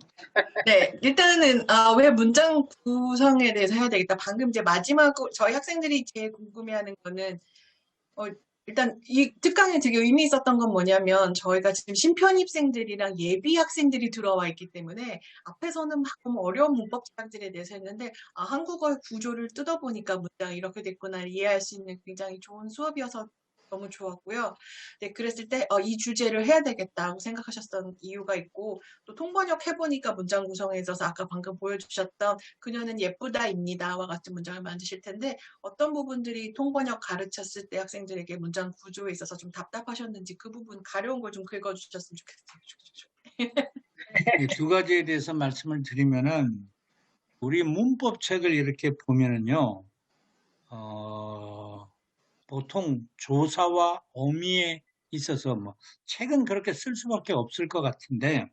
네, 일단은 왜 문장 구성에 대해서 해야 되겠다. 방금 이제 마지막으로 저희 학생들이 제일 궁금해하는 거는 일단 이 특강에 되게 의미 있었던 건 뭐냐면 저희가 지금 신편입생들이랑 예비 학생들이 들어와 있기 때문에 앞에서는 막 너무 어려운 문법 자극들에 대해서 했는데 한국어의 구조를 뜯어보니까 문장이 이렇게 됐구나 이해할 수 있는 굉장히 좋은 수업이어서 너무 좋았고요. 네, 그랬을 때 이 주제를 해야 되겠다고 생각하셨던 이유가 있고 또 통번역 해보니까 문장 구성에 있어서 아까 방금 보여주셨던 그녀는 예쁘다입니다와 같은 문장을 만드실 텐데 어떤 부분들이 통번역 가르쳤을 때 학생들에게 문장 구조에 있어서 좀 답답하셨는지 그 부분 가려운 걸 좀 긁어주셨으면 좋겠어요. 이 두 가지에 대해서 말씀을 드리면은 우리 문법책을 이렇게 보면은요, 보통 조사와 어미에 있어서 책은 그렇게 쓸 수밖에 없을 것 같은데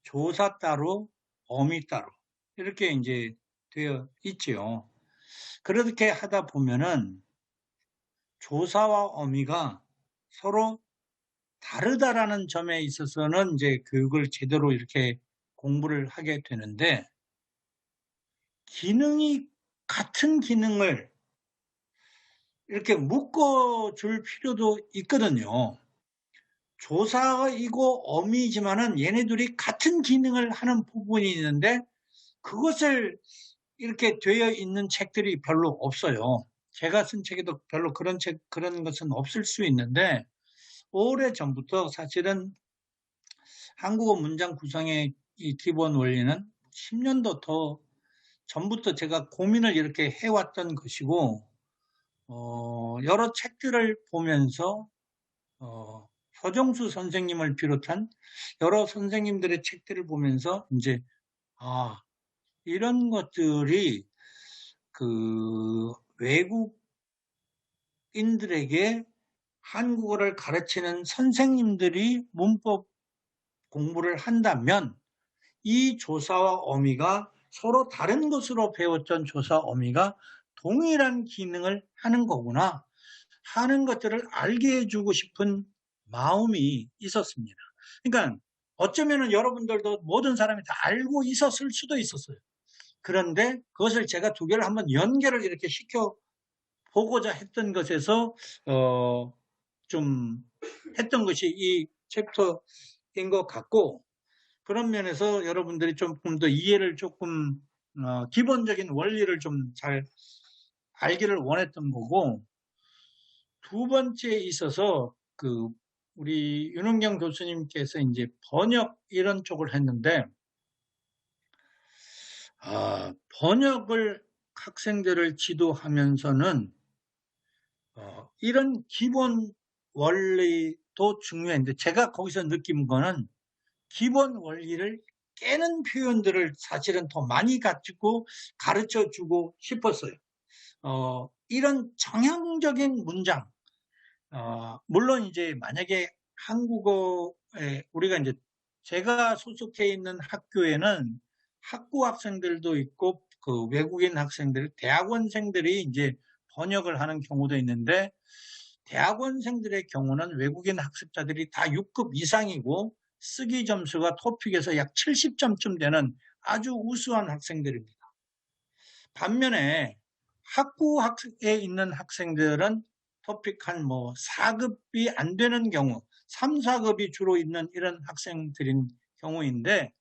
조사 따로 어미 따로 이렇게 이제 되어 있죠. 그렇게 하다 보면은 조사와 어미가 서로 다르다라는 점에 있어서는 이제 교육을 제대로 이렇게 공부를 하게 되는데, 기능이 같은 기능을 이렇게 묶어줄 필요도 있거든요. 조사이고 어미지만은 얘네들이 같은 기능을 하는 부분이 있는데 그것을 이렇게 되어 있는 책들이 별로 없어요. 제가 쓴 책에도 별로 그런 것은 없을 수 있는데, 오래전부터 사실은 한국어 문장 구성의 이 기본 원리는 10년도 더 전부터 제가 고민을 이렇게 해왔던 것이고, 여러 책들을 보면서 서정수 선생님을 비롯한 여러 선생님들의 책들을 보면서 이제 이런 것들이 그 외국인들에게 한국어를 가르치는 선생님들이 문법 공부를 한다면 이 조사와 어미가 서로 다른 것으로 배웠던 조사 어미가 동일한 기능을 하는 거구나 하는 것들을 알게 해주고 싶은 마음이 있었습니다. 그러니까 어쩌면 여러분들도 모든 사람이 다 알고 있었을 수도 있었어요. 그런데 그것을 제가 두 개를 한번 연결을 이렇게 시켜 보고자 했던 것에서 좀 했던 것이 이 챕터인 것 같고, 그런 면에서 여러분들이 조금 더 이해를 조금 기본적인 원리를 좀 잘 알기를 원했던 거고, 두 번째에 있어서 우리 윤은경 교수님께서 이제 번역 이런 쪽을 했는데, 번역을 학생들을 지도하면서는 이런 기본 원리도 중요한데, 제가 거기서 느낀 거는 기본 원리를 깨는 표현들을 사실은 더 많이 가지고 가르쳐 주고 싶었어요. 이런 정형적인 문장, 물론 이제 만약에 한국어에 우리가 이제 제가 소속해 있는 학교에는 학부 학생들도 있고 그 외국인 학생들, 대학원생들이 이제 번역을 하는 경우도 있는데, 대학원생들의 경우는 외국인 학습자들이 다 6급 이상이고 쓰기 점수가 토픽에서 약 70점쯤 되는 아주 우수한 학생들입니다. 반면에 학부학에 있는 학생들은 토픽 한 4급이 안 되는 경우, 3, 4급이 주로 있는 이런 학생들인 경우인데,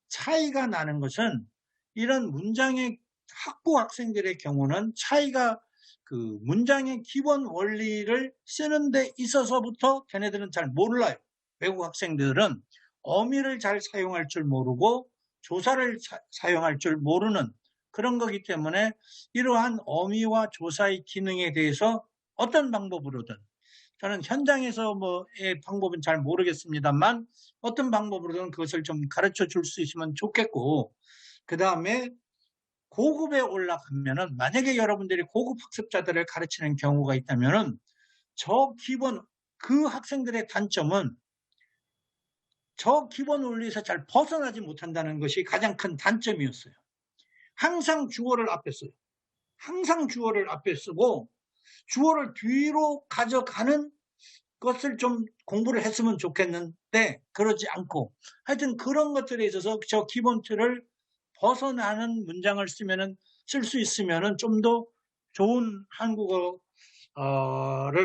차이가 나는 것은 이런 문장의 학부 학생들의 경우는 차이가 그 문장의 기본 원리를 쓰는 데 있어서부터 걔네들은 잘 몰라요. 외국 학생들은 어미를 잘 사용할 줄 모르고 조사를 사용할 줄 모르는 그런 거기 때문에 이러한 어미와 조사의 기능에 대해서 어떤 방법으로든, 저는 현장에서의 방법은 잘 모르겠습니다만 어떤 방법으로든 그것을 좀 가르쳐 줄 수 있으면 좋겠고, 그 다음에 고급에 올라가면은 만약에 여러분들이 고급 학습자들을 가르치는 경우가 있다면은 그 학생들의 단점은 저 기본 원리에서 잘 벗어나지 못한다는 것이 가장 큰 단점이었어요. 항상 주어를 앞에 써요. 항상 주어를 앞에 쓰고 주어를 뒤로 가져가는 것을 좀 공부를 했으면 좋겠는데 그러지 않고, 하여튼 그런 것들에 있어서 저 기본 틀을 벗어나는 문장을 쓸 수 있으면은 좀 더 좋은 한국어를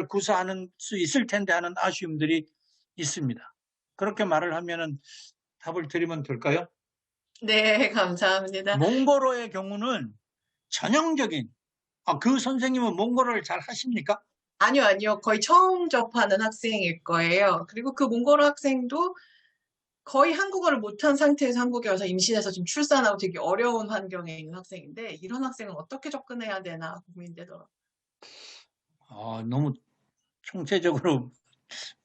구사하는 수 있을 텐데 하는 아쉬움들이 있습니다. 그렇게 말을 하면은 답을 드리면 될까요? 네, 감사합니다. 몽골어의 경우는 전형적인, 그 선생님은 몽골어를 잘 하십니까? 아니요. 거의 처음 접하는 학생일 거예요. 그리고 그 몽골어 학생도 거의 한국어를 못한 상태에서 한국에 와서 임신해서 지금 출산하고 되게 어려운 환경에 있는 학생인데, 이런 학생은 어떻게 접근해야 되나 고민되더라고요. 너무 총체적으로 그럼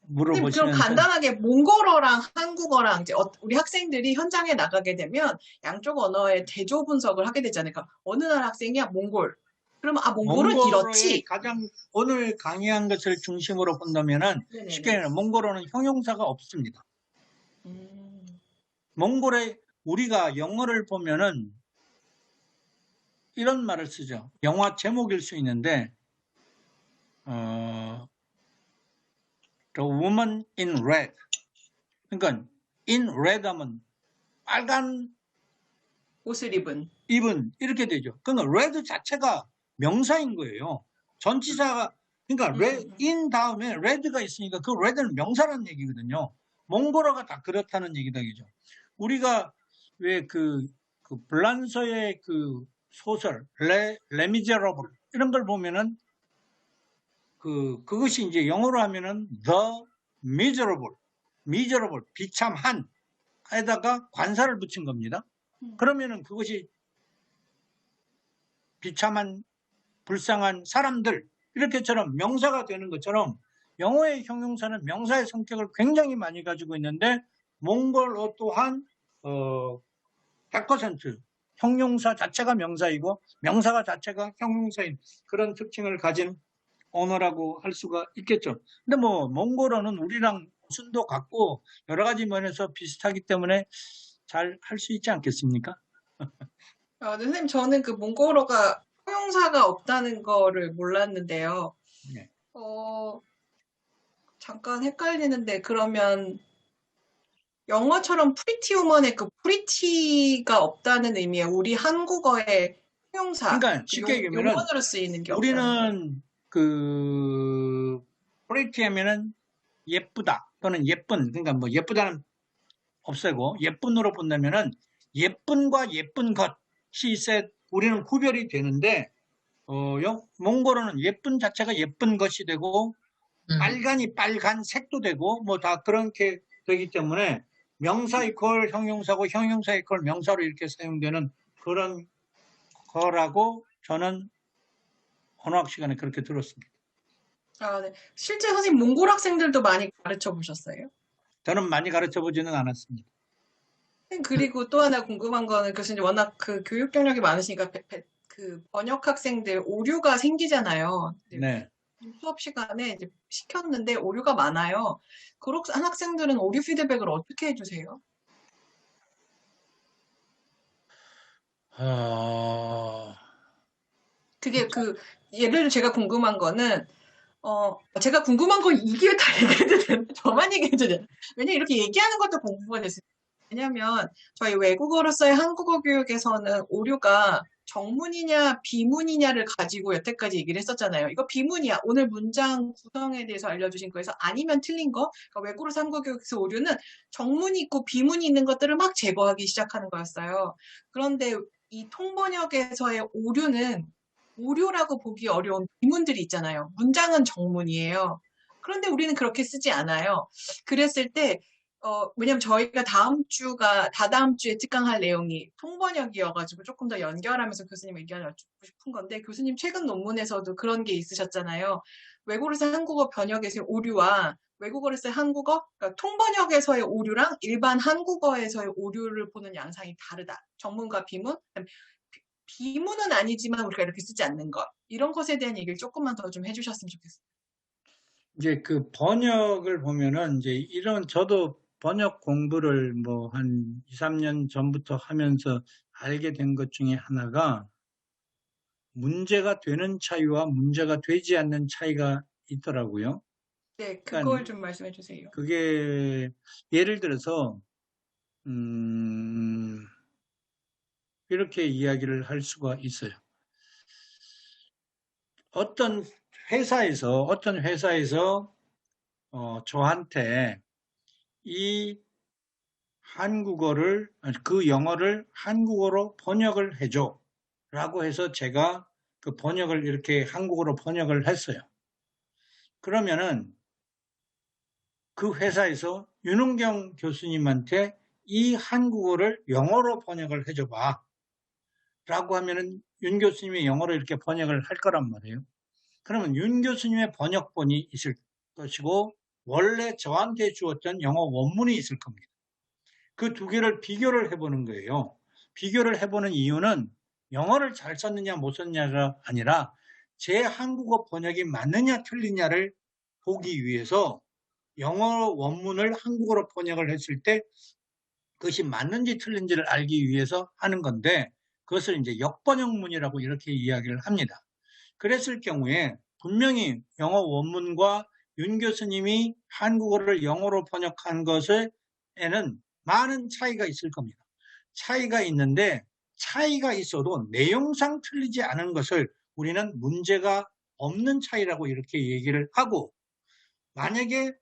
물어보시면서 간단하게 몽골어랑 한국어랑 이제 우리 학생들이 현장에 나가게 되면 양쪽 언어의 대조 분석을 하게 되잖아요. 그러니까 어느 나라 학생이야? 몽골. 그러면 몽골은 이렇지. 가장 오늘 강의한 것을 중심으로 본다면은 네네네. 쉽게 말하면 몽골어는 형용사가 없습니다. 몽골에 우리가 영어를 보면은 이런 말을 쓰죠. 영화 제목일 수 있는데 the woman in red. 그러니까 in red 하면 빨간 옷을 입은. 이렇게 되죠. 그러니까 red 자체가 명사인 거예요. 전치사가 그러니까 in 다음에 red가 있으니까 그 red는 명사라는 얘기거든요. 몽골어가 다 그렇다는 얘기다 이죠. 우리가 왜 그 블란서의 그 소설 레미제러블 이런 걸 보면은 그것이 이제 영어로 하면은 the miserable 비참한 에다가 관사를 붙인 겁니다. 그러면은 그것이 비참한 불쌍한 사람들 이렇게처럼 명사가 되는 것처럼 영어의 형용사는 명사의 성격을 굉장히 많이 가지고 있는데 몽골어 또한 100% 형용사 자체가 명사이고 명사가 자체가 형용사인 그런 특징을 가진 언어라고 할 수가 있겠죠. 근데 뭐 몽골어는 우리랑 순도 같고 여러 가지 면에서 비슷하기 때문에 잘 할 수 있지 않겠습니까? 선생님, 저는 그 몽골어가 형용사가 없다는 거를 몰랐는데요. 네. 잠깐 헷갈리는데, 그러면 영어처럼 프리티 우먼의 그 프리티가 없다는 의미에 우리 한국어의 형용사, 그러니까 쉽게 얘기하면 용어로 쓰이는 게 없다는 우리는 프리티 하면은 예쁘다 또는 예쁜 그러니까 뭐 예쁘다는 없애고 예쁜으로 본다면은 예쁜과 예쁜 것이 우리는 구별이 되는데 몽골어는 예쁜 자체가 예쁜 것이 되고 빨간이 빨간 색도 되고 뭐 다 그렇게 되기 때문에 명사 이퀄 형용사고 형용사 이퀄 명사로 이렇게 사용되는 그런 거라고 저는 언어학 시간에 그렇게 들었습니다. 네. 실제 선생님 몽골 학생들도 많이 가르쳐 보셨어요? 저는 많이 가르쳐 보지는 않았습니다. 그리고 또 하나 궁금한 거는 교수님 워낙 그 교육 경력이 많으시니까 그 번역 학생들 오류가 생기잖아요. 네. 수업 시간에 이제 시켰는데 오류가 많아요. 그런 학생들은 오류 피드백을 어떻게 해주세요? 그게 예를 들어 제가 궁금한 거는 제가 궁금한 거 이게 다 얘기해도 되나? 저만 얘기해도 되나? 왜냐면 이렇게 얘기하는 것도 공부가 됐어요. 왜냐면 저희 외국어로서의 한국어 교육에서는 오류가 정문이냐 비문이냐를 가지고 여태까지 얘기를 했었잖아요. 이거 비문이야. 오늘 문장 구성에 대해서 알려주신 거에서 아니면 틀린 거. 그러니까 외국어로서 한국어 교육에서 오류는 정문이 있고 비문이 있는 것들을 막 제거하기 시작하는 거였어요. 그런데 이 통번역에서의 오류는 오류라고 보기 어려운 비문들이 있잖아요. 문장은 정문이에요. 그런데 우리는 그렇게 쓰지 않아요. 그랬을 때 왜냐면 저희가 다다음 주에 특강할 내용이 통번역이어가지고 조금 더 연결하면서 교수님 의견을 여쭙고 싶은 건데, 교수님 최근 논문에서도 그런 게 있으셨잖아요. 외국어에서 한국어 번역에서의 오류와 외국어에서의 한국어, 그러니까 통번역에서의 오류랑 일반 한국어에서의 오류를 보는 양상이 다르다. 정문과 비문, 비문은 아니지만 우리가 이렇게 쓰지 않는 것. 이런 것에 대한 얘기를 조금만 더 좀 해주셨으면 좋겠어요. 이제 그 번역을 보면은 이제 저도 번역 공부를 뭐 한 2, 3년 전부터 하면서 알게 된 것 중에 하나가 문제가 되는 차이와 문제가 되지 않는 차이가 있더라고요. 네, 그걸 좀 말씀해 주세요. 그게 예를 들어서 이렇게 이야기를 할 수가 있어요. 어떤 회사에서 저한테 이 영어를 한국어로 번역을 해줘 라고 해서 제가 그 번역을 이렇게 한국어로 번역을 했어요. 그러면은 그 회사에서 윤은경 교수님한테 이 한국어를 영어로 번역을 해줘봐 라고 하면은 윤 교수님이 영어로 이렇게 번역을 할 거란 말이에요. 그러면 윤 교수님의 번역본이 있을 것이고 원래 저한테 주었던 영어 원문이 있을 겁니다. 그 두 개를 비교를 해보는 거예요. 비교를 해보는 이유는 영어를 잘 썼느냐 못 썼느냐가 아니라 제 한국어 번역이 맞느냐 틀리냐를 보기 위해서 영어 원문을 한국어로 번역을 했을 때 그것이 맞는지 틀린지를 알기 위해서 하는 건데 그것을 이제 역번역문이라고 이렇게 이야기를 합니다. 그랬을 경우에 분명히 영어 원문과 윤 교수님이 한국어를 영어로 번역한 것에는 많은 차이가 있을 겁니다. 차이가 있는데 차이가 있어도 내용상 틀리지 않은 것을 우리는 문제가 없는 차이라고 이렇게 얘기를 하고, 만약에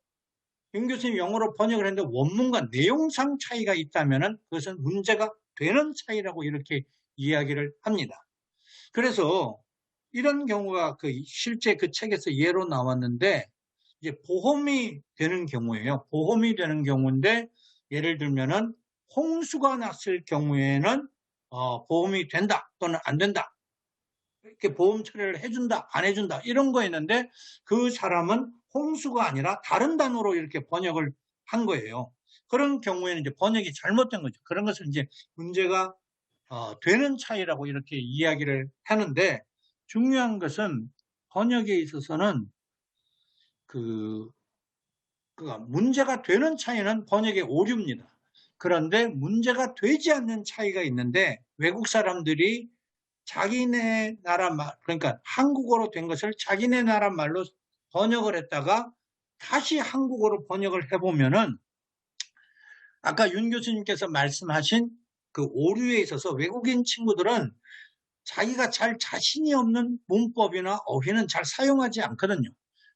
윤 교수님 영어로 번역을 했는데 원문과 내용상 차이가 있다면 그것은 문제가 되는 차이라고 이렇게 이야기를 합니다. 그래서 이런 경우가 실제 그 책에서 예로 나왔는데, 이제 보험이 되는 경우예요. 보험이 되는 경우인데, 예를 들면은 홍수가 났을 경우에는 보험이 된다 또는 안 된다, 이렇게 보험 처리를 해준다 안 해준다 이런 거였는데, 그 사람은 홍수가 아니라 다른 단어로 이렇게 번역을 한 거예요. 그런 경우에는 이제 번역이 잘못된 거죠. 그런 것을 이제 문제가 되는 차이라고 이렇게 이야기를 하는데, 중요한 것은 번역에 있어서는 문제가 되는 차이는 번역의 오류입니다. 그런데 문제가 되지 않는 차이가 있는데, 외국 사람들이 자기네 나라 말, 그러니까 한국어로 된 것을 자기네 나라 말로 번역을 했다가 다시 한국어로 번역을 해보면은, 아까 윤 교수님께서 말씀하신 그 오류에 있어서 외국인 친구들은 자기가 잘 자신이 없는 문법이나 어휘는 잘 사용하지 않거든요.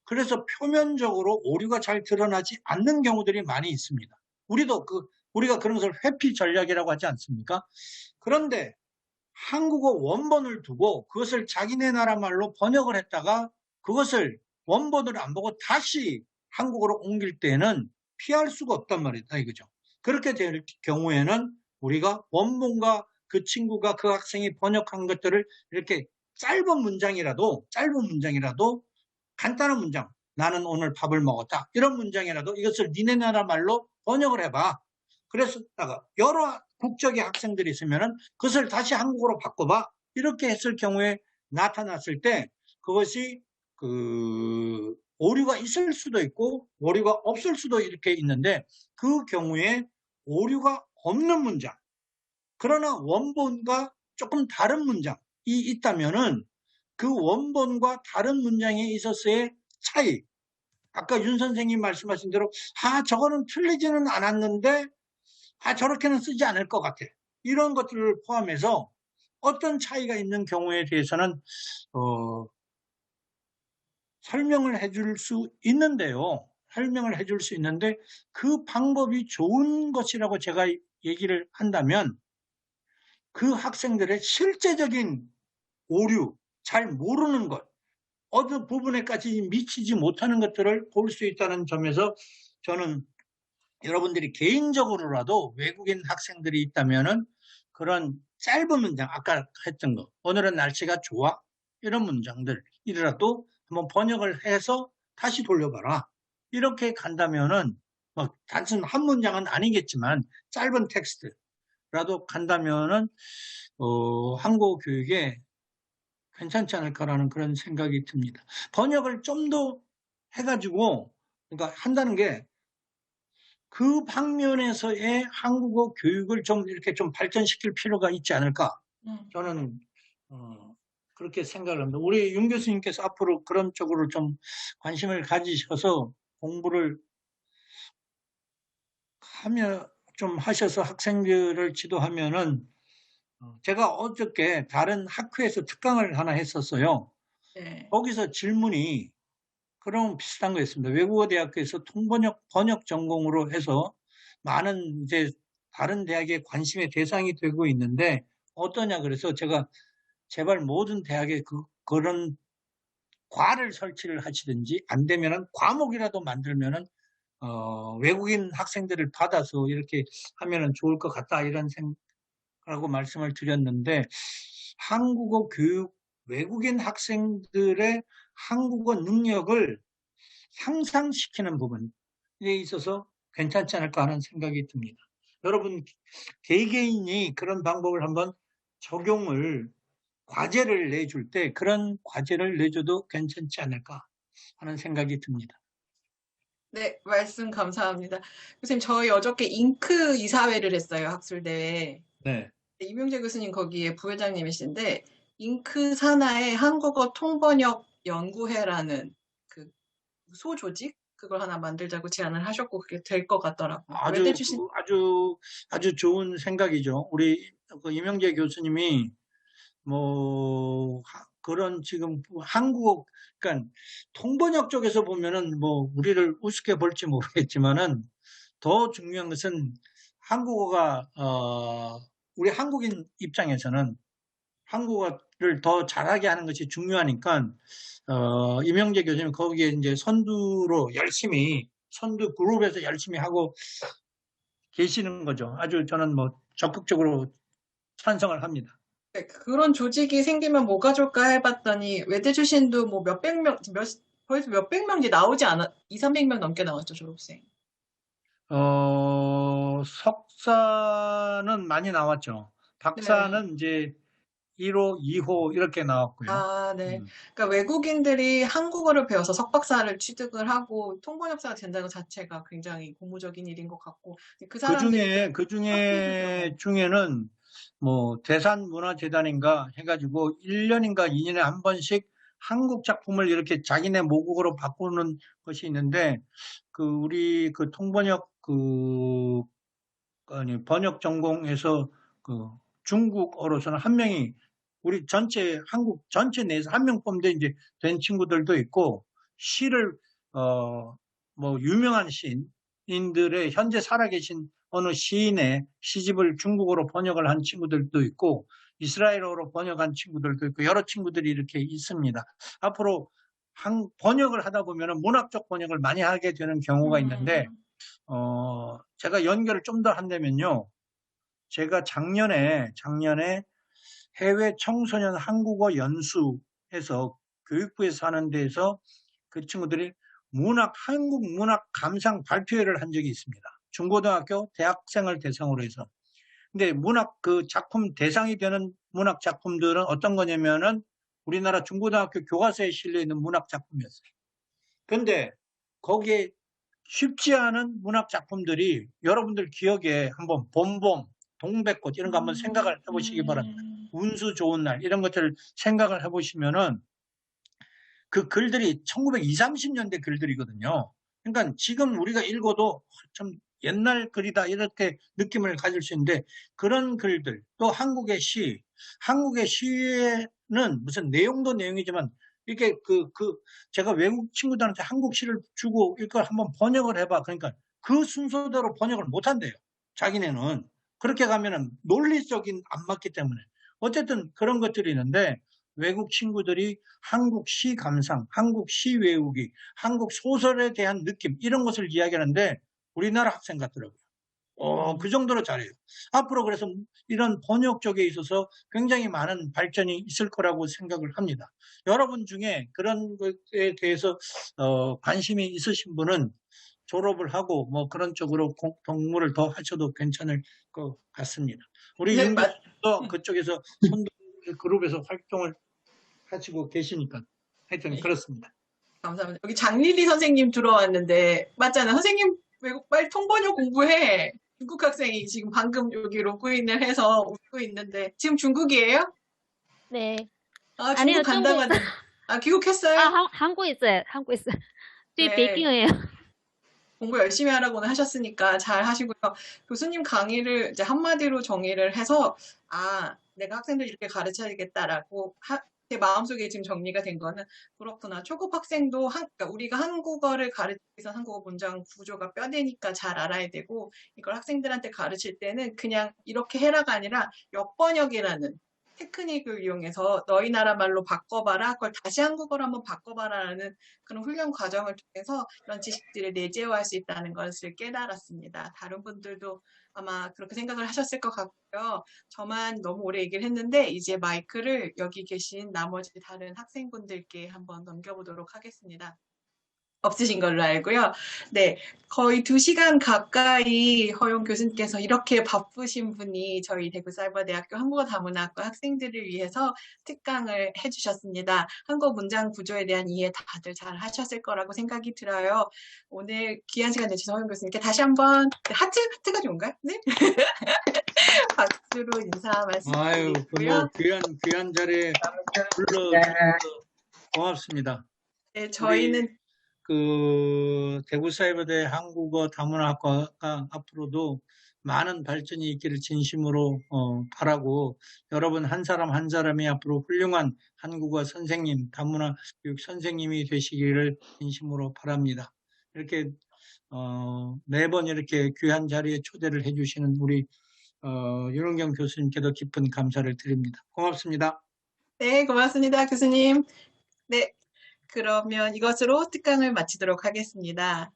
그래서 표면적으로 오류가 잘 드러나지 않는 경우들이 많이 있습니다. 우리가 그런 것을 회피 전략이라고 하지 않습니까? 그런데 한국어 원본을 두고 그것을 자기네 나라 말로 번역을 했다가 그것을 원본을 안 보고 다시 한국어로 옮길 때는 피할 수가 없단 말이다 이거죠. 그렇게 될 경우에는 우리가 원본과 그 친구가, 그 학생이 번역한 것들을 이렇게 짧은 문장이라도 간단한 문장, 나는 오늘 밥을 먹었다, 이런 문장이라도 이것을 니네 나라 말로 번역을 해봐. 그래서 여러 국적의 학생들이 있으면은 그것을 다시 한국어로 바꿔봐, 이렇게 했을 경우에 나타났을 때 그것이 오류가 있을 수도 있고 오류가 없을 수도 이렇게 있는데, 그 경우에 오류가 없는 문장, 그러나 원본과 조금 다른 문장이 있다면은 그 원본과 다른 문장에 있어서의 차이, 아까 윤 선생님 말씀하신 대로 저거는 틀리지는 않았는데 저렇게는 쓰지 않을 것 같아, 이런 것들을 포함해서 어떤 차이가 있는 경우에 대해서는 설명을 해줄 수 있는데요. 설명을 해줄 수 있는데 그 방법이 좋은 것이라고 제가 얘기를 한다면, 그 학생들의 실제적인 오류, 잘 모르는 것, 어느 부분에까지 미치지 못하는 것들을 볼 수 있다는 점에서 저는 여러분들이 개인적으로라도 외국인 학생들이 있다면은 그런 짧은 문장, 아까 했던 거, 오늘은 날씨가 좋아, 이런 문장들이라도 한번 번역을 해서 다시 돌려봐라, 이렇게 간다면은 단순 한 문장은 아니겠지만 짧은 텍스트라도 간다면은 한국어 교육에 괜찮지 않을까라는 그런 생각이 듭니다. 번역을 좀 더 해가지고, 그러니까 한다는 게 그 방면에서의 한국어 교육을 좀 이렇게 좀 발전시킬 필요가 있지 않을까, 저는 그렇게 생각을 합니다. 우리 윤 교수님께서 앞으로 그런 쪽으로 좀 관심을 가지셔서 공부를 좀 하셔서 학생들을 지도하면은, 제가 어저께 다른 학회에서 특강을 하나 했었어요. 네. 거기서 질문이 그런 비슷한 거였습니다. 외국어 대학교에서 번역 전공으로 해서 많은 이제 다른 대학의 관심의 대상이 되고 있는데 어떠냐, 그래서 제가 제발 모든 대학에 그런 과를 설치를 하시든지, 안 되면은 과목이라도 만들면은 외국인 학생들을 받아서 이렇게 하면은 좋을 것 같다, 이런 생각하고 말씀을 드렸는데, 한국어 교육, 외국인 학생들의 한국어 능력을 향상시키는 부분에 있어서 괜찮지 않을까 하는 생각이 듭니다. 여러분 개개인이 그런 방법을 한번 과제를 내줄 때 그런 과제를 내줘도 괜찮지 않을까 하는 생각이 듭니다. 네, 말씀 감사합니다. 교수님, 저희 어저께 잉크 이사회를 했어요, 학술대회. 네. 이명재 교수님 거기에 부회장님이신데, 잉크 산하의 한국어 통번역 연구회라는 소조직 그걸 하나 만들자고 제안을 하셨고 그게 될 것 같더라고요. 아주 외대 출신 아주 좋은 생각이죠. 우리 그 이명재 교수님이 뭐 그런 지금 한국어 그러니까 통번역 쪽에서 보면은 뭐 우리를 우습게 볼지 모르겠지만은 더 중요한 것은 한국어가 우리 한국인 입장에서는 한국어를 더 잘하게 하는 것이 중요하니까 이명재 교수님 거기에 이제 선두로 열심히 선두 그룹에서 열심히 하고 계시는 거죠. 아주 저는 뭐 적극적으로 찬성을 합니다. 네, 그런 조직이 생기면 뭐가 좋을까 해봤더니 외대 출신도 뭐 몇백 명, 벌써 몇백 명이 나오지 않아, 2, 300명 넘게 나왔죠, 졸업생. 석사는 많이 나왔죠. 박사는 이제 1호, 2호 이렇게 나왔고요. 아, 네. 그러니까 외국인들이 한국어를 배워서 석박사를 취득을 하고 통번역사가 된다는 것 자체가 굉장히 고무적인 일인 것 같고 그 사람들이 중에는 뭐 대산문화재단인가 해가지고 1년인가 2년에 한 번씩 한국 작품을 이렇게 자기네 모국어로 바꾸는 것이 있는데 우리 통번역 번역 전공에서 중국어로서는 한 명이 우리 한국 전체 내에서 한 명 뽑는데 이제 된 친구들도 있고 시를 뭐 유명한 시인들의 현재 살아계신 어느 시인의 시집을 중국어로 번역을 한 친구들도 있고 이스라엘어로 번역한 친구들도 있고 여러 친구들이 이렇게 있습니다. 앞으로 번역을 하다 보면 문학적 번역을 많이 하게 되는 경우가 있는데 제가 연결을 좀 더 한다면요. 제가 작년에 해외 청소년 한국어 연수에서 교육부에서 하는 데에서 그 친구들이 한국 문학 감상 발표회를 한 적이 있습니다. 중고등학교 대학생을 대상으로 해서. 근데 문학 작품 대상이 되는 문학 작품들은 어떤 거냐면은 우리나라 중고등학교 교과서에 실려 있는 문학 작품이었어요. 근데 거기에 쉽지 않은 문학 작품들이 여러분들 기억에 한번 봄봄, 동백꽃 이런 거 한번 생각을 해보시기 바랍니다. 운수 좋은 날 이런 것들을 생각을 해보시면은 그 글들이 1920, 30년대 글들이거든요. 그러니까 지금 우리가 읽어도 참 옛날 글이다 이렇게 느낌을 가질 수 있는데 그런 글들 또 한국의 시에는 무슨 내용도 내용이지만 이렇게 제가 외국 친구들한테 한국 시를 주고 이걸 한번 번역을 해봐. 그러니까 그 순서대로 번역을 못 한대요. 자기네는. 그렇게 가면은 논리적인 안 맞기 때문에. 어쨌든 그런 것들이 있는데 외국 친구들이 한국 시 감상, 한국 시 외우기, 한국 소설에 대한 느낌 이런 것을 이야기하는데 우리나라 학생 같더라고요. 그 정도로 잘해요. 앞으로 그래서 이런 번역 쪽에 있어서 굉장히 많은 발전이 있을 거라고 생각을 합니다. 여러분 중에 그런 것에 대해서 관심이 있으신 분은 졸업을 하고 뭐 그런 쪽으로 공부를 더 하셔도 괜찮을 것 같습니다. 우리 네, 윤교수도 그쪽에서 선도 그룹에서 활동을 하시고 계시니까 하여튼 그렇습니다. 감사합니다. 여기 장리리 선생님 들어왔는데 맞잖아요. 선생님 외국말 통번역 공부해. 중국 학생이 지금 방금 여기 로그인을 해서 웃고 있는데 지금 중국이에요? 네. 아, 중국 아니요, 간다고 중국. 하던데. 아, 귀국했어요? 한국 있어요. 한국 있어요. 네. 저희北京이에요. 공부 열심히 하라고는 하셨으니까 잘 하시고요. 교수님 강의를 이제 한마디로 정의를 해서 내가 학생들 이렇게 가르쳐야겠다라고 제 마음속에 지금 정리가 된 거는 그렇구나. 초급 학생도 그러니까 우리가 한국어를 가르치기 위해서 한국어 문장 구조가 뼈대니까 잘 알아야 되고 이걸 학생들한테 가르칠 때는 그냥 이렇게 해라가 아니라 역번역이라는 테크닉을 이용해서 너희 나라 말로 바꿔봐라. 그걸 다시 한국어로 한번 바꿔봐라라는 그런 훈련 과정을 통해서 이런 지식들을 내재화할 수 있다는 것을 깨달았습니다. 다른 분들도 아마 그렇게 생각을 하셨을 것 같고요. 저만 너무 오래 얘기를 했는데 이제 마이크를 여기 계신 나머지 다른 학생분들께 한번 넘겨보도록 하겠습니다. 없으신 걸로 알고요. 네, 거의 2시간 가까이 허용 교수님께서 이렇게 바쁘신 분이 저희 대구사이버대학교 한국어다문학과 학생들을 위해서 특강을 해주셨습니다. 한국어 문장 구조에 대한 이해 다들 잘 하셨을 거라고 생각이 들어요. 오늘 귀한 시간 내주신 허용 교수님께 다시 한번 하트가 좋은가요? 네? 박수로 인사 말씀드리고요. 귀한 자리에 불러 고맙습니다. 네, 저희는 그 대구사이버대 한국어 다문화학과가 앞으로도 많은 발전이 있기를 진심으로 바라고, 여러분 한 사람 한 사람이 앞으로 훌륭한 한국어 선생님, 다문화 교육 선생님이 되시기를 진심으로 바랍니다. 이렇게 매번 이렇게 귀한 자리에 초대를 해주시는 우리 윤은경 교수님께도 깊은 감사를 드립니다. 고맙습니다. 네, 고맙습니다, 교수님. 네, 그러면 이것으로 특강을 마치도록 하겠습니다.